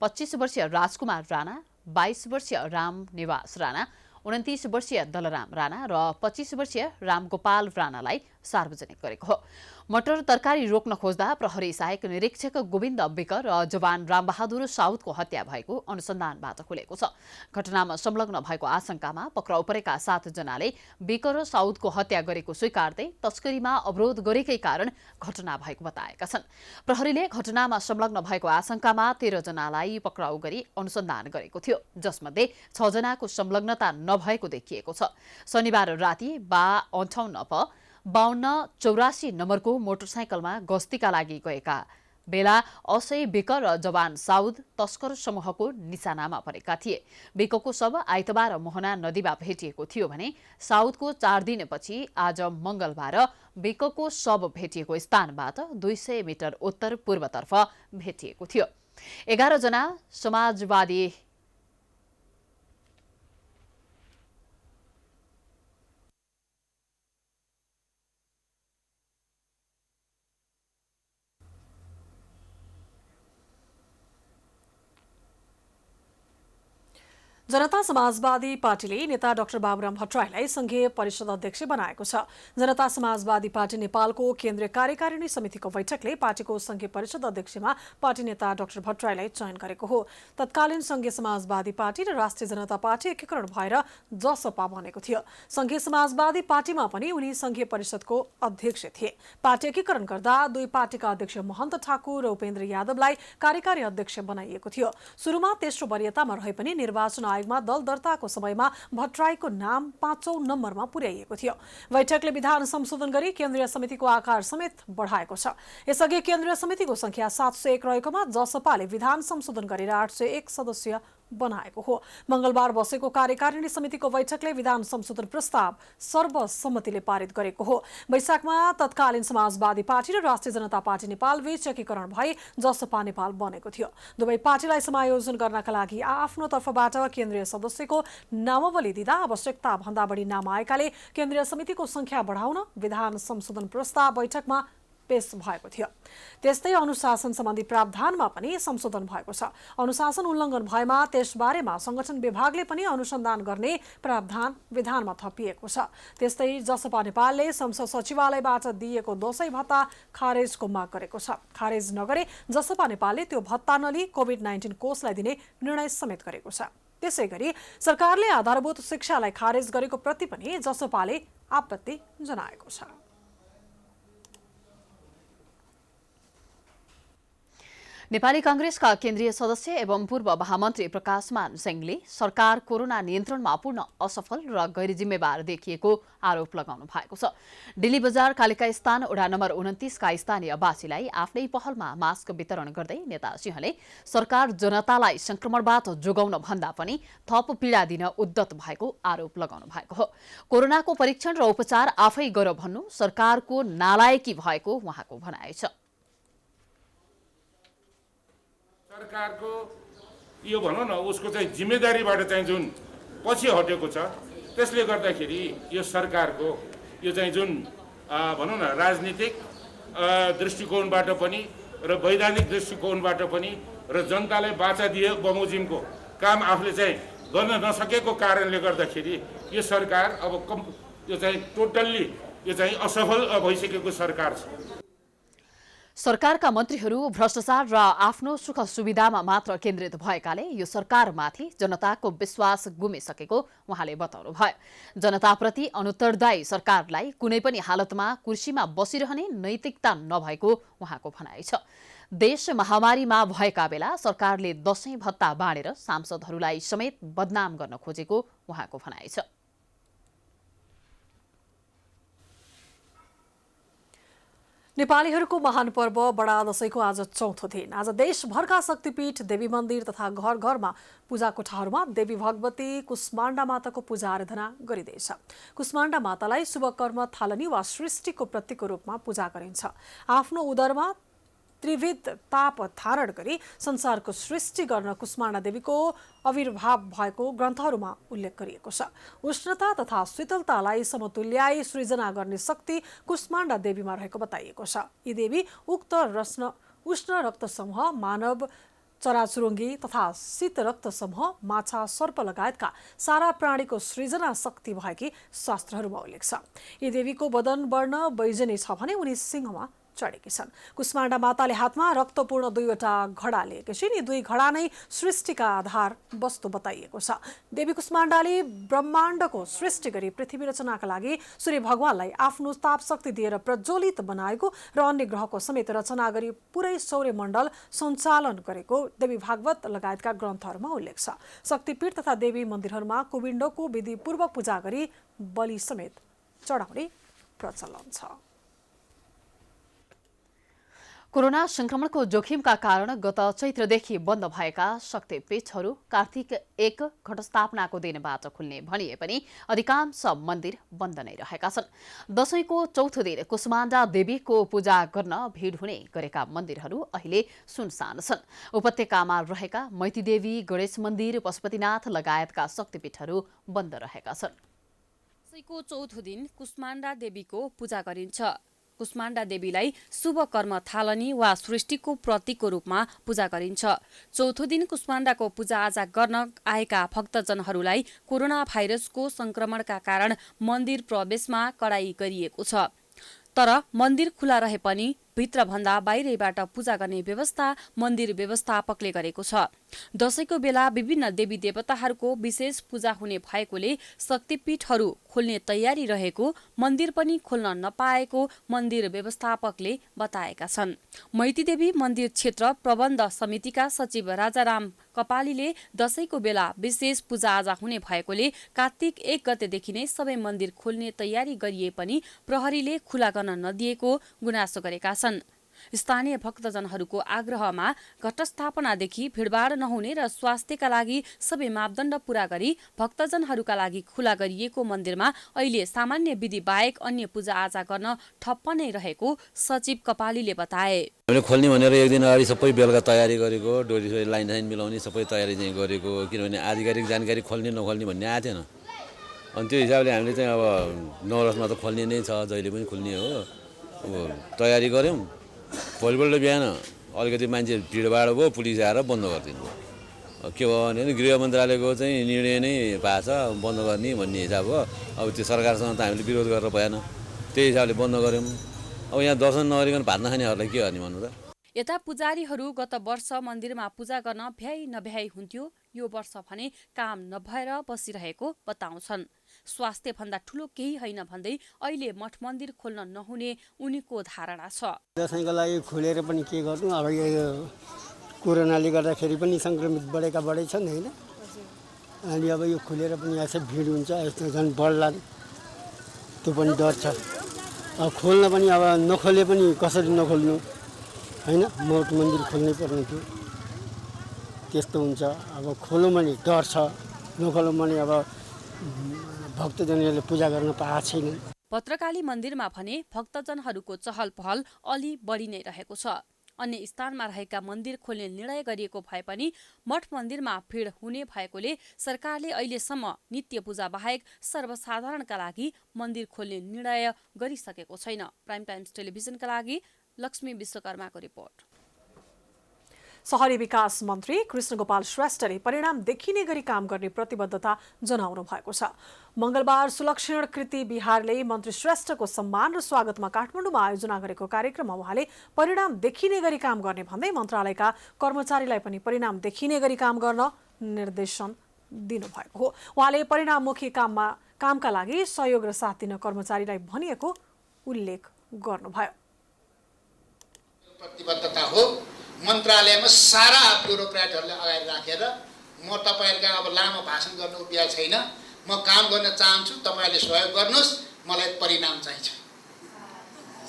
25 वर्षीय राजकुमार राणा, 22 वर्षीय रामनिवास राणा, 29 वर्षीय दलराम राणा र 25 वर्षीय रामगोपाल राणालाई सार्वजनिक गरेको हो। मटर तरकारी रोक्न खोज्दा प्रहरी सहायक निरीक्षक गोविन्द बेक र जवान रामबहादुर साउदको हत्या भएको अनुसन्धानबाट खुलेको छ। घटनामा संलग्न भएको आशंकामा पक्राउ परेका 7 जनाले बेक र साउदको हत्या गरेको स्वीकार्दै तस्करीमा अवरोध गरेकै कारण घटना भएको बताएका छन्। प्रहरीले घटनामा संलग्न भएको आशंकामा 13 जनालाई पक्राउ गरी अनुसन्धान गरेको थियो, जसमध्ये 6 जनाको संलग्नता नभएको देखिएको छ। शनिबार राति 5284 नम्बरको मोटरसाइकलमा गस्तीका लागि गएका बेला असै बेक र जवान साउद तस्कर समूहको निशानामा परेका थिए। बेकको शव आइतबार मोहना नदीमा भेटिएको थियो भने साउदको 4 दिनपछि आज मंगलबार बेकको शव भेटिएको स्थानबाट 200 मिटर उत्तर पूर्वतर्फ भेटिएको थियो। 11 जना समाजवादी जनता समाजवादी पार्टीले नेता डाक्टर बाबुराम भट्टराईलाई संघीय परिषद अध्यक्ष बनाएको छ। जनता समाजवादी पार्टी नेपालको केन्द्रीय कार्यकारिणी समितिको बैठकले पार्टीको संघीय परिषद अध्यक्षमा पार्टी नेता डाक्टर भट्टराईलाई चयन गरेको हो। तत्कालीन संघीय समाजवादी पार्टी र राष्ट्रिय जनता पार्टी एकीकरण भएर जसपा बनेको थियो। संघीय समाजवादी पार्टीमा पनि उनी संघीय परिषदको अध्यक्ष थिए। पार्टी एकीकरण गर्दा दुई पार्टीका अध्यक्ष महन्त ठाकुर र उपेन्द्र यादवलाई कार्यकारी अध्यक्ष बनाइएको थियो। सुरुमा तेस्रो वरियतामा रहे पनि निर्वाचन आयोगमा दल दर्ताको समयमा भट्टराईको नाम 5औं नम्बरमा पुर्याइएको थियो। बैठकले विधान संशोधन गरी केन्द्रीय समितिको आकार समेत बढाएको छ। यसअघि केन्द्रीय समितिको संख्या 701 रहेकोमा जसपाले विधान संशोधन गरेर 801 सदस्य बनाएको हो। मंगलबार बसेको कार्यकारिणी समितिको बैठकले विधान संशोधन प्रस्ताव सर्वसम्मतिले पारित गरेको हो। बैशाखमा तत्कालीन समाजवादी पार्टी र राष्ट्रिय जनता पार्टी नेपाल बीच एकीकरण भई जसपा नेपाल बनेको थियो। दुवै पार्टीलाई समायोजन गर्नका लागि आफ्नो तर्फबाट केन्द्रीय सदस्यको नामावली दिँदा आवश्यकता भन्दा बढी नाम आएकाले केन्द्रीय समितिको संख्या बढाउन विधान संशोधन प्रस्ताव बैठकमा पेश भएको थियो। त्यस्तै अनुशासन सम्बन्धी प्रावधानमा पनि संशोधन भएको छ। अनुशासन उल्लङ्घन भएमा त्यसबारेमा संगठन विभागले पनि अनुसन्धान गर्ने प्रावधान विधानमा थपिएको छ। त्यस्तै जसपा नेपालले संसद सचिवालयबाट दिएको दशैं भत्ता खारेजको माग गरेको छ। खारेज नगरे जसपा नेपालले त्यो भत्ता नलिई कोभिड-19 कोषलाई दिने निर्णय समेत गरेको छ। त्यसैगरी सरकारले आधारभूत शिक्षालाई खारेज गरेको प्रति पनि जसपाले आपत्ति जनाएको छ। नेपाली कांग्रेसका केन्द्रीय सदस्य एवं पूर्व महामन्त्री प्रकाशमान सिंहले सरकार कोरोना नियन्त्रणमा पूर्ण असफल र गैर जिम्मेवार देखिएको आरोप लगाउनु भएको छ। दिल्ली बजार कालिका स्थान वडा नम्बर 29 का स्थानीय वासीलाई आफ्नै पहलमा मास्क वितरण गर्दै नेता सिंहले सरकार जनतालाई संक्रमणबाट जोगाउन भन्दा पनि थप पीडा दिन उद्यत भएको आरोप लगाउनु भएको हो। कोरोनाको परीक्षण र उपचार आफै गर भन्नु सरकारको नालायकी भएको उहाँको भनाइ छ। सरकारको यो भनौँ न उसको चाहिँ जिम्मेदारीबाट चाहिँ जुन पछि हटेको छ, त्यसले गर्दाखेरि यो सरकारको यो चाहिँ जुन भनौँ न राजनीतिक दृष्टिकोणबाट पनि र वैधानिक दृष्टिकोणबाट पनि र जनतालाई बाचा दिए बमोजिमको काम आफूले चाहिँ गर्न नसकेको कारणले गर्दाखेरि यो सरकार अब यो चाहिँ टोटल्ली यो चाहिँ असफल भइसकेको सरकार छ। सरकारका मन्त्रीहरू भ्रष्टाचार र आफ्नो सुख सुविधामा मात्र केन्द्रित भएकाले यो सरकारमाथि जनताको विश्वास गुमिसकेको उहाँले बताउनु भयो। जनताप्रति अनुत्तरदायी सरकारलाई कुनै पनि हालतमा कुर्सीमा बसिरहने नैतिकता नभएको उहाँको भनाइ छ। देश महामारीमा भएका बेला सरकारले दशैं भत्ता बाँडेर सांसदहरूलाई समेत बदनाम गर्न खोजेको उहाँको भनाइ छ। नेपालीहरूको महान पर्व बडा दशैंको आज चौथो दिन। आज देशभरका शक्तिपीठ, देवी मन्दिर तथा घर घरमा पूजा कोठाहरूमा देवी भगवती कुष्माण्डा माताको पूजा आराधना गरिँदैछ। कुष्माण्डा मातालाई शुभ कर्म थालनी वा सृष्टिको प्रतीकको रूपमा पूजा गरिन्छ। आफ्नो उदरमा त्रिविध ताप धारण गरी संसारको सृष्टि गर्न कुष्माण्डा देवीको आविर्भाव भएको ग्रन्थहरूमा उल्लेख गरिएको छ। उष्णता तथा शीतलतालाई समतुल्याई सृजना गर्ने शक्ति कुष्माण्डा देवीमा रहेको बताइएको छ। यी देवी उक्त उष्ण रक्त समूह, मानव, चराचुरुङ्गी तथा शीत रक्त समूह, माछा, सर्प लगायतका सारा प्राणीको सृजना शक्ति भएकी शास्त्रहरूमा उल्लेख छ। यी देवीको बदन वर्ण बैजनी छ भने उनी सिंहमा चढेकी छन्। कुष्माण्डा माताले हातमा रक्तपूर्ण 2वटा घडा लिएकी छिन्। यी 2 घडा नै सृष्टिका आधार वस्तु बताइएको छ। देवी कुष्माण्डाले ब्रह्माण्डको सृष्टि गरी पृथ्वी रचनाका लागि सूर्य भगवानलाई आफ्नो ताप शक्ति दिएर प्रज्वलित बनाएको र अन्य ग्रहको समेत रचना गरी पुरै सौर्यमण्डल सञ्चालन गरेको देवी भागवत लगायतका ग्रन्थहरूमा उल्लेख छ। शक्तिपीठ तथा देवी मन्दिरहरूमा कुविण्डको विधिपूर्वक पूजा गरी बलि समेत चढाउने प्रचलन छ। कोरोना संक्रमणको जोखिमका कारण गत चैत्रदेखि बन्द भएका शक्तिपीठहरू कार्तिक 1 घटस्थापनाको दिनबाट खुल्ने भनिए पनि अधिकांश मन्दिर बन्द नै रहेका छन्। दशैंको चौथो दिन कुष्माण्डा देवीको पूजा गर्न भीड हुने गरेका मन्दिरहरू अहिले सुनसान छन्। उपत्यकामा रहेका मैतीदेवी, गणेश मन्दिर, पशुपतिनाथ लगायतका शक्तिपीठहरू बन्द रहेका छन्। दशैंको चौथो दिन कुष्माण्डा देवीको पूजा गरिन्छ। कुष्माण्डा देवीलाई शुभ कर्म थालनी वा सृष्टिको प्रतीकको रूपमा पूजा गरिन्छ। चौथो दिन कुष्माण्डाको पूजाआजा गर्न आएका भक्तजनहरूलाई कोरोना भाइरसको संक्रमणका कारण मन्दिर प्रवेशमा कडाई गरिएको छ। तर मन्दिर खुला रहे पनि भित्रभन्दा बाहिरैबाट पूजा गर्ने व्यवस्था मन्दिर व्यवस्थापकले गरेको छ। दशैंको बेला विभिन्न देवी देवताहरूको विशेष पूजा हुने भएकोले शक्तिपीठहरू खोल्ने तयारी रहेको, मन्दिर पनि खोल्न नपाएको मन्दिर व्यवस्थापकले बताएका छन्। मैतीदेवी मन्दिर क्षेत्र प्रबन्ध समितिका सचिव राजाराम कपालीले दशैंको बेला विशेष पूजाआजा हुने भएकोले कार्तिक 1 गतेदेखि नै सबै मन्दिर खोल्ने तयारी गरिए पनि प्रहरीले खुला गर्न नदिएको गुनासो गरेका छन्। स्थानीय भक्तजनहरूको आग्रहमा घटस्थापनादेखि भिडभाड नहुने र स्वास्थ्यका लागि सबै मापदण्ड पूरा गरी भक्तजनहरूका लागि खुला गरिएको मन्दिरमा अहिले सामान्य विधि बाहेक अन्य पूजाआजा गर्न ठप्प नै रहेको सचिव कपालीले बताए। हामीले खोल्ने भनेर एक दिन अगाडि सबै बेलुका तयारी गरेको, डोरी लाइन मिलाउने सबै तयारी चाहिँ गरेको, किनभने आधिकारिक जानकारी खोल्ने नखोल्ने भन्ने आएको थिएन। अनि त्यो हिसाबले हामीले चाहिँ अब नवरसमा त खोल्ने नै छ, जहिले पनि खोल्ने हो। अब तयारी गऱ्यौँ। भोलिपल्ट बिहान अलिकति मान्छे भिडभाड भयो, पुलिस आएर बन्द गरिदिनु। के भयो भने गृह मन्त्रालयको चाहिँ निर्णय नै भएको छ बन्द गर्ने भन्ने हिसाब हो। अब त्यो सरकारसँग त हामीले विरोध गरेर भएन, त्यही हिसाबले बन्द गऱ्यौँ। अब यहाँ दर्शन नगरिकन भात नखानेहरूलाई के गर्ने भन्नु त। यता पुजारीहरू गत वर्ष मन्दिरमा पूजा गर्न भ्याइ नभ्याइ हुन्थ्यो, यो वर्ष भने काम नभएर बसिरहेको बताउँछन्। स्वास्थ्य भन्दा ठुलो केही होइन भन्दै अहिले मठ मन्दिर खोल्न नहुने उनीको धारणा छ। दशैंको लागि खोलेर पनि के गर्नु, अब यो कोरोनाले गर्दाखेरि पनि संक्रमित बढै छन् होइन। अनि अब यो खोलेर पनि यसो भिड हुन्छ, यस्तो झन् बढ्ला, त्यो पनि डर छ। अब खोल्न पनि अब नखोले पनि कसरी नखोल्नु होइन, मठ मन्दिर खोल्नै पर्ने थियो, त्यस्तो हुन्छ। अब खोलौँ भने डर छ, नखोलौँ भने अब भक्तजनहरूले पूजा गर्न पाएको छैनन्। भद्रकाली मन्दिरमा भने भक्तजनहरूको चहल पहल अलि बढी नै रहेको छ। अन्य स्थानमा रहेका मन्दिर खोल्ने निर्णय गरिएको भए पनि मठ मन्दिरमा भिड हुने भएकोले सरकारले अहिलेसम्म नित्य पूजा बाहेक सर्वसाधारणका लागि मन्दिर खोल्ने निर्णय गरिसकेको छैन। प्राइम टाइम्स टेलिभिजनका लागि लक्ष्मी विश्वकर्माको रिपोर्ट। शहरी विकास मन्त्री कृष्णगोपाल श्रेष्ठले परिणाम देखिने गरी काम गर्ने प्रतिबद्धता जनाउनु भएको छ। मंगलबार सुलक्षण कृति बिहारले मन्त्री श्रेष्ठको सम्मान र स्वागतमा काठमाडौँमा आयोजना गरेको कार्यक्रममा उहाँले परिणाम देखिने गरी काम गर्ने भन्दै मन्त्रालयका कर्मचारीलाई पनि परिणाम देखिने गरी काम गर्न निर्देशन दिनुभएको हो। उहाँले परिणाममुखी कामका लागि सहयोग र साथ दिन कर्मचारीलाई भनिएको उल्लेख गर्नुभयो। प्रतिबद्धता हो मन्त्रालयमा सारा ब्युरोक्रेटहरूलाई अगाडि राखेर म तपाईहरुका अब लामो भाषण गर्नु उपाय छैन, म काम गर्न चाहन्छु, तपाईहरुले सहयोग गर्नुस्, मलाई परिणाम चाहिन्छ,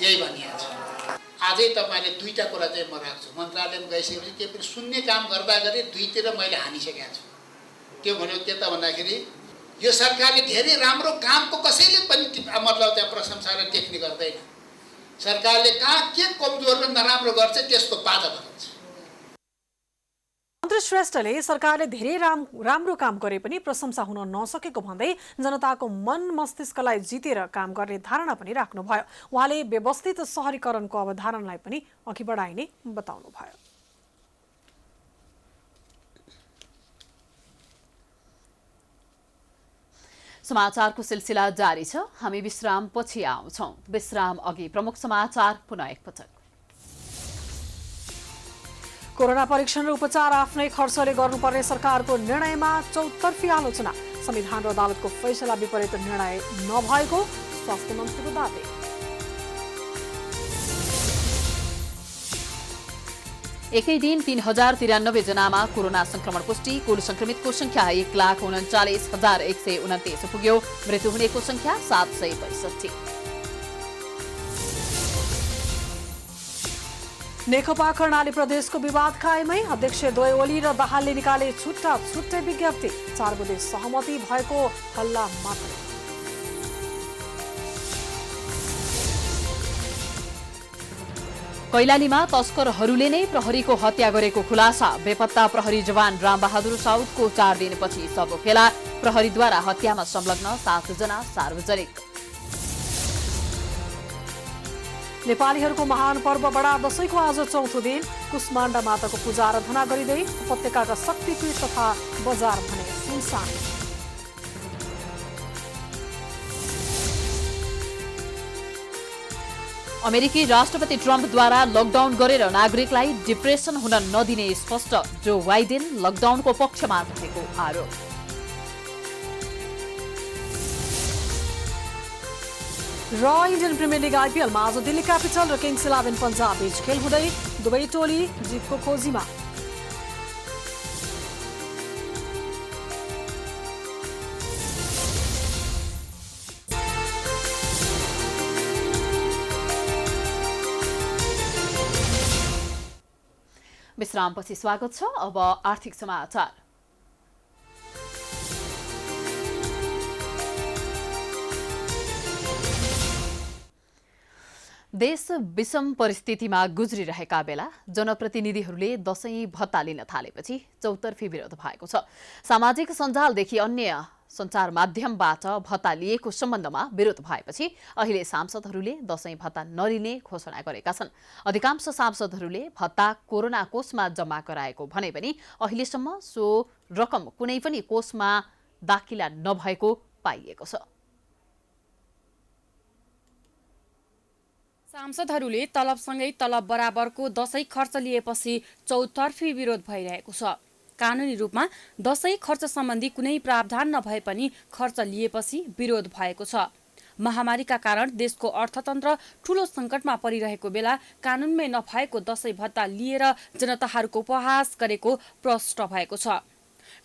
यही भनिएको छ। आजै तपाईँले दुईवटा कुरा चाहिँ म राख्छु। मन्त्रालयमा गइसकेपछि के पनि सुन्ने काम गर्दा गरी दुईतिर मैले हानिसकेको छु। त्यो भनेको के त भन्दाखेरि यो सरकारले धेरै राम्रो कामको कसैले पनि मतलब त्यहाँ प्रशंसा र टेक्ने गर्दैन। सरकारले कहाँ के कमजोर र नराम्रो गर्छ त्यसको बाधा बनाउँछ। मन्त्री श्रेष्ठले सरकारले धेरै राम्रो काम गरे पनि प्रशंसा हुन नसकेको भन्दै जनताको मन मस्तिष्कलाई जितेर काम गर्ने धारणा पनि राख्नुभयो। उहाँले व्यवस्थित सहरीकरणको अवधारणालाई पनि अघि बढाइने बताउनुभयो। समाचारको सिलसिला जारी छ। हामी विश्राम पछि आउँछौं। विश्राम अघि प्रमुख समाचार पुनः एकपटक। कोरोना परीक्षण र उपचार आफ्नै खर्चले गर्नुपर्ने सरकारको निर्णयमा चौतर्फी आलोचना। संविधान र अदालतको फैसला विपरीत निर्णय नभएको स्वास्थ्य मन्त्रीको दावी। एकै दिन 3093 जनामा कोरोना संक्रमण पुष्टि। कुल संक्रमितको संख्या 1,39,129 पुग्यो। मृत्यु हुनेको संख्या 765। नेकपा कर्णाली प्रदेशको विवाद कायमै। अध्यक्ष द्वय ओली र दाहालले निकाले छुट्टै विज्ञप्ति। 4 बुँदे सहमति भएको हल्ला मात्र। कैलालीमा तस्करहरूले नै प्रहरीको हत्या गरेको खुलासा। बेपत्ता प्रहरी जवान रामबहादुर साउदको 4 दिनपछि शव फेला। प्रहरीद्वारा हत्यामा संलग्न 7 जना सार्वजनिक। नेपालीहरूको महान पर्व बडा दशैंको आज चौथो दिन। कुष्माण्डा माताको पूजा आराधना गरिँदै उपत्यकाका शक्तिपीठ तथा बजार भने सुनसान। अमेरिकी राष्ट्रपति ट्रम्पद्वारा लकडाउन गरेर नागरिकलाई डिप्रेसन हुन नदिने स्पष्ट। जो बाइडेन लकडाउनको पक्षमा रहेको आरोप। र इन्डियन प्रिमियर लिग आइपिएलमा आज दिल्ली क्यापिटल र किङ्स 11 पन्जाब बीच खेल हुँदै दुवै टोली जितको खोजीमा। विश्रामपछि स्वागत छ। अब आर्थिक समाचार। देश विषम परिस्थितिमा गुज्रिरहेका बेला जनप्रतिनिधिहरूले दशैं भत्ता लिन थालेपछि चौतर्फी विरोध भएको छ। सामाजिक सञ्जालदेखि अन्य सञ्चार माध्यमबाट भत्ता लिएको सम्बन्धमा विरोध भएपछि अहिले सांसदहरूले दशैं भत्ता नलिने घोषणा गरेका छन्। अधिकांश सांसदहरूले भत्ता कोरोना कोषमा जम्मा गराएको भने पनि अहिलेसम्म सो रकम कुनै पनि कोषमा दाखिला नभएको पाइएको छ। सांसदहरूले तलबसँगै तलब बराबरको दशैं खर्च लिएपछि चौतर्फी विरोध भइरहेको छ। कानुनी रूपमा दशैं खर्च सम्बन्धी कुनै प्रावधान नभए पनि खर्च लिएपछि विरोध भएको छ। महामारीका कारण देशको अर्थतन्त्र ठूलो संकटमा परिरहेको बेला कानुनमै नभएको दशैं भत्ता लिएर जनताहरूको उपहास गरेको प्रष्ट भएको छ।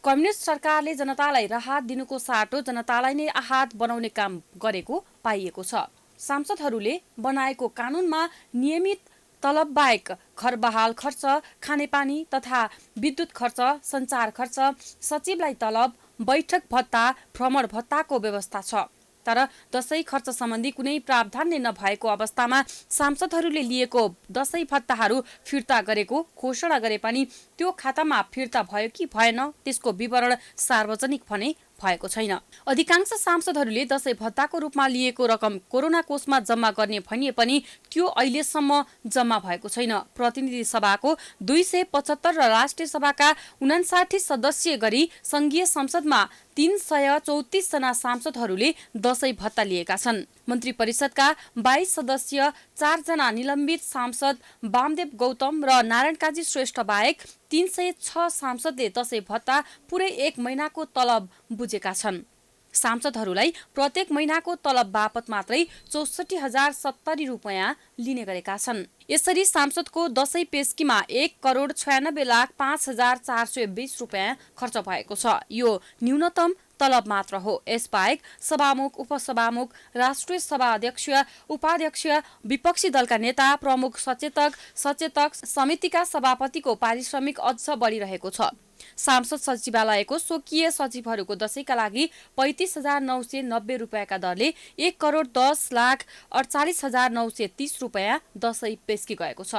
कम्युनिस्ट सरकारले जनतालाई राहत दिनुको साटो जनतालाई नै आहत बनाउने काम गरेको पाइएको छ। सांसदहरूले बनाएको कानुनमा नियमित तलब बाहेक घर बहाल खर्च, खानेपानी तथा विद्युत खर्च, सञ्चार खर्च, सचिवलाई तलब, बैठक भत्ता, भ्रमण भत्ताको व्यवस्था छ। तर दशैं खर्च सम्बन्धी कुनै प्रावधान नै नभएको अवस्थामा सांसदहरूले लिएको दशैं भत्ताहरू फिर्ता गरेको घोषणा गरे पनि त्यो खातामा फिर्ता भयो कि भएन त्यसको विवरण सार्वजनिक भने भएको छैन। अधिकांश सांसदहरूले दशैं भत्ताको रूपमा लिएको रकम कोरोना कोषमा जम्मा गर्ने भनिए पनि त्यो अहिलेसम्म जम्मा भएको छैन। प्रतिनिधि सभाको 275 र राष्ट्रिय सभाका 59 सदस्यीय गरी संघीय संसदमा 334 जना सांसदहरूले दशैं भत्ता लिएका छन्। मन्त्री परिषदका 22 सदस्य 4 जना निलम्बित सांसद वामदेव गौतम र नारायण काजी श्रेष्ठ बाहेक 306 सांसदले दशैं भत्ता पुरै 1 महिनाको तलब बुझेका छन्। सांसदहरूलाई प्रत्येक महिनाको तलब बापत मात्रै 64,070 रुपैयाँ लिने गरेका छन्। यसरी सांसदको दशैं पेस्कीमा 1,96,05,420 रुपैयाँ खर्च भएको छ। यो न्यूनतम तलब मात्र हो। यसबाहेक सभामुख, उपसभामुख, राष्ट्रिय सभा अध्यक्ष, उपाध्यक्ष, विपक्षी दलका नेता, प्रमुख सचेतक समितिका सभापतिको पारिश्रमिक अझ बढिरहेको छ। सांसद सचिवालयको स्वकीय सचिवहरूको दशैंका लागि 35,990 रुपियाँका दरले 1,10,48,930 रुपियाँ दशैं पेस्की गएको छ।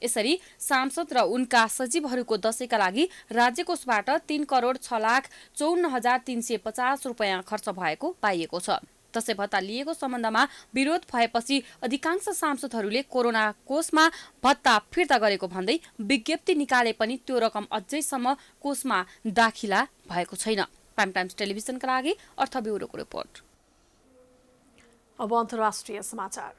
यसरी सांसद र उनका सचिवहरूको दशैंका लागि राज्य कोषबाट 3,06,54,350 रुपियाँ खर्च भएको पाइएको छ। दशैं भत्ता लिएको सम्बन्धमा विरोध भएपछि अधिकांश सांसदहरूले कोरोना कोषमा भत्ता फिर्ता गरेको भन्दै विज्ञप्ति निकाले पनि त्यो रकम अझैसम्म कोषमा दाखिला भएको छैन। प्राइम टाइम्स टेलिभिजनका लागि अर्थ ब्युरोको रिपोर्ट। अब अन्तर्राष्ट्रिय समाचार।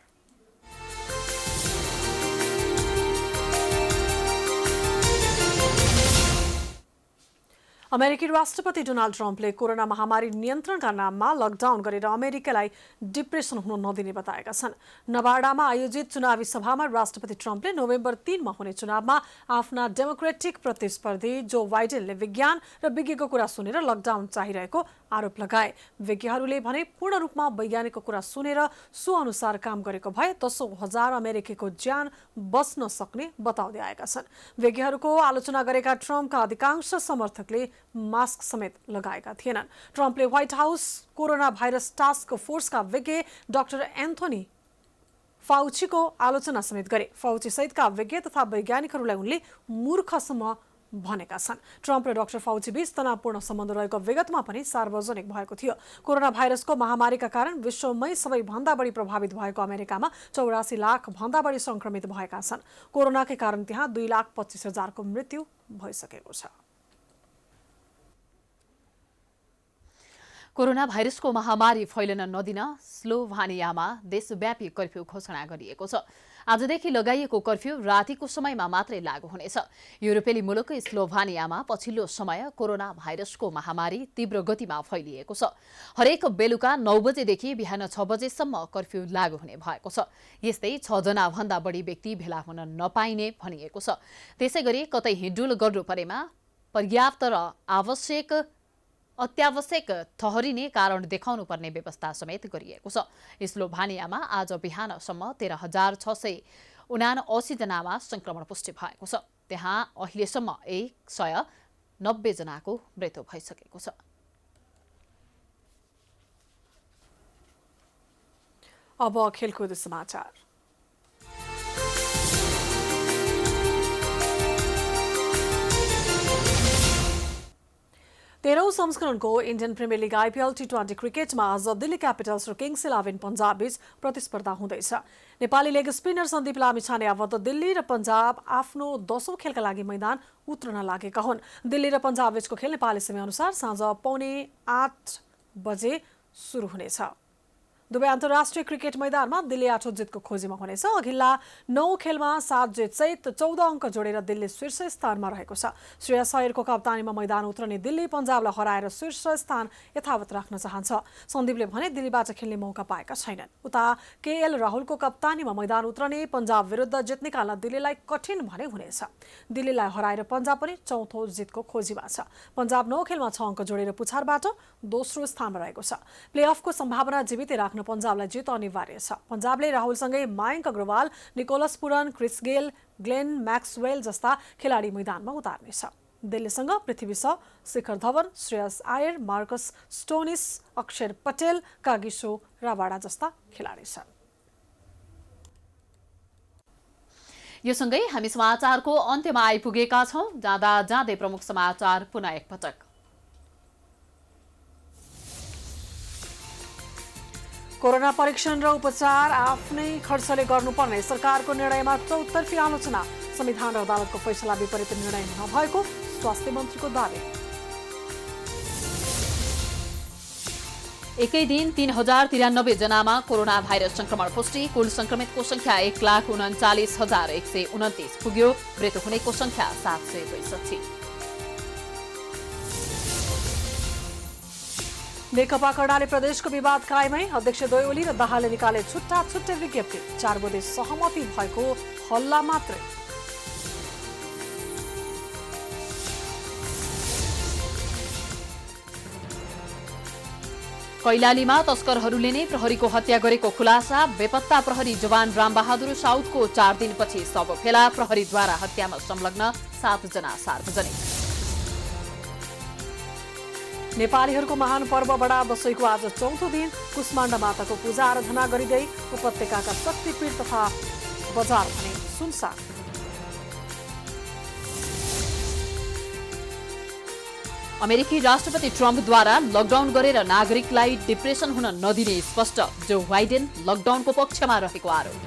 अमेरिकी राष्ट्रपति डोनाल्ड ट्रम्पले कोरोना महामारी नियन्त्रणका नाममा लकडाउन गरेर अमेरिकालाई डिप्रेसन हुन नदिने बताएका छन्। नभाडामा आयोजित चुनावी सभामा राष्ट्रपति ट्रम्पले नोभेम्बर 3 मा हुने चुनावमा आफ्ना डेमोक्रेटिक प्रतिस्पर्धी जो बाइडेनले विज्ञान र विज्ञको कुरा सुनेर लकडाउन चाहिरहेको आरोप लगाए। विज्ञहरूले भने पूर्ण रूपमा वैज्ञानिकको कुरा सुनेर सो अनुसार काम गरेको भए 10,000 अमेरिकीको ज्यान बच्न सक्ने बताउँदै आएका छन्। विज्ञहरूको आलोचना गरेका ट्रम्पका अधिकांश समर्थकले मास्क समेत लगाएका थिएनन्। ट्रम्पले white house corona virus task फोर्सका विज्ञ डाक्टर एन्थोनी फाउचीको आलोचना समेत गरे। फाउची सहितका विज्ञ तथा वैज्ञानिकहरूलाई उनले मूर्खसम्म भनेका छन्। ट्रम्प र डाक्टर फाउची बीच तनावपूर्ण सम्बन्ध रहेको विगतमा पनि सार्वजनिक भएको थियो। कोरोना भाइरसको महामारीका कारण विश्वमै सबैभन्दा बढी प्रभावित भएको अमेरिकामा 84 लाख भन्दा बढी संक्रमित भएका छन्। कोरोनाकै कारण त्यहाँ 2,25,000 को मृत्यु भइसकेको छ। कोरोना भाइरसको महामारी फैलन नदिन स्लोभानियामा देशव्यापी कर्फ्यू घोषणा गरिएको छ। आजदेखि लगाइएको कर्फ्यू रातिको समयमा मात्रै लागू हुनेछ। युरोपेली मुलुक स्लोभानियामा पछिल्लो समय कोरोना भाइरसको महामारी तीव्र गतिमा फैलिएको छ। हरेक बेलुका 9 बजेदेखि बिहान 6 बजेसम्म कर्फ्यू लागू हुने भएको छ। यस्तै 6 जना भन्दा बढी व्यक्ति भेला हुन नपाइने भनिएको छ। त्यसैगरी कतै हिँडुल गर्नु परेमा पर्याप्त र अत्यावश्यक ठहरिने कारण देखाउनु पर्ने व्यवस्था समेत गरिएको छ। स्लोभानियामा आज बिहानसम्म 13,679 जनामा संक्रमण पुष्टि भएको छ। त्यहाँ अहिलेसम्म 190 जनाको मृत्यु भइसकेको छ। अब खेलकुद समाचार। 13औं संस्करणको इन्डियन प्रिमियर लिग आइपिएल टी20 क्रिकेटमा आज दिल्ली क्यापिटल्स र किङ्स 11 पन्जाब बीच प्रतिस्पर्धा हुँदैछ। नेपाली लेग स्पिनर सन्दीप लामिछाने आवत दिल्ली र पन्जाब आफ्नो 10औं खेलका लागि मैदान उत्रन लागेका हुन्। दिल्ली र पन्जाब बीचको खेल नेपाली समयअनुसार साँझ 7:45 बजे सुरु हुनेछ। दुवै अन्तर्राष्ट्रिय क्रिकेट मैदानमा दिल्ली 8औं जितको खोजीमा हुनेछ। अघिल्ला 9 खेलमा 7 जित सहित 14 अङ्क जोडेर दिल्ली शीर्ष स्थानमा रहेको छ। श्रेयस अय्यरको कप्तानीमा मैदान उत्रने दिल्ली पन्जाबलाई हराएर शीर्ष स्थान यथावत राख्न चाहन्छ। सन्दीपले भने दिल्लीबाट खेल्ने मौका पाएका छैनन्। उता केएल राहुलको कप्तानीमा मैदान उत्रने पन्जाब विरुद्ध जित निकाल्न दिल्लीलाई कठिन भने हुनेछ। दिल्लीलाई हराएर पन्जाब पनि 4औं जितको खोजीमा छ। पन्जाब 9 खेलमा 6 अङ्क जोडेर पुछारबाट दोस्रो स्थानमा रहेको छ। प्लेअफको सम्भावना जीवितै राख्न पन्जाबलाई जित अनिवार्य छ। पन्जाबले राहुलसँगै Mayank Agarwal, Nicholas Pooran, Chris Gayle, Glenn Maxwell जस्ता खेलाडी मैदानमा उतार्नेछ। दिल्लीसँग Prithvi Shaw, Shikhar Dhawan, Shreyas Iyer, Marcus Stoinis, Axar Patel, Kagiso Rabada जस्ता खेलाडी छन्। यो सँगै हामी समाचारको अन्त्यमा आइपुगेका छौं। जाँदा जाँदै प्रमुख समाचार पुनः एकपटक। कोरोना परीक्षण र उपचार आफ्नै खर्चले गर्नुपर्ने सरकारको निर्णयमा चौतर्फी आलोचना। संविधान र अदालतको फैसला विपरीत निर्णय नभएको स्वास्थ्य मन्त्रीको दावी। एकै दिन 3,093 जनामा कोरोना भाइरस संक्रमण पुष्टि। कुल संक्रमितको संख्या 1,39,129 पुग्यो। मृत्यु हुनेको संख्या 762। नेकपा कर्णाली प्रदेशको विवाद कायमै। अध्यक्ष दोयोली र दाहालले निकाले छुट्टा छुट्टै विज्ञप्ति। 4 बुँदे सहमति भएको हल्ला मात्रै। कैलालीमा तस्करहरूले नै प्रहरीको हत्या गरेको खुलासा। बेपत्ता प्रहरी जवान रामबहादुर साउदको 4 दिनपछि शव फेला। प्रहरीद्वारा हत्यामा संलग्न 7 जना सार्वजनिक। नेपालीहरूको महान पर्व बडा दशैंको आज चौथो दिन कुष्माण्डा माताको पूजा आराधना गरिँदै उपत्यकाका शक्तिपीठ तथा बजार भने सुनसान। अमेरिकी राष्ट्रपति ट्रम्पद्वारा लकडाउन गरेर नागरिकलाई डिप्रेसन हुन नदिने स्पष्ट। जो बाइडेन लकडाउनको पक्षमा रहेको आरोप।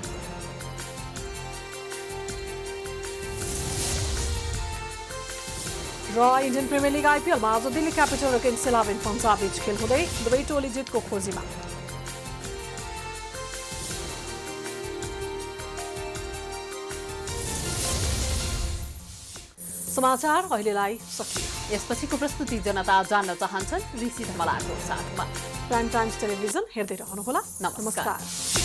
र इन्डियन प्रिमियर लिग आइपिएलमा आज दिल्ली क्यापिटल र किङ्स 11 पन्जाब बीच खेल हुँदै दुवै टोली जितको खोजीमा। समाचार अहिलेलाई सकियो। यसपछिको प्रस्तुति जनता जान्न चाहन्छन् ऋषि धमलाको साथमा। प्राइम टाइम्स टेलिभिजन हेर्दै रहनुहोला। नमस्कार।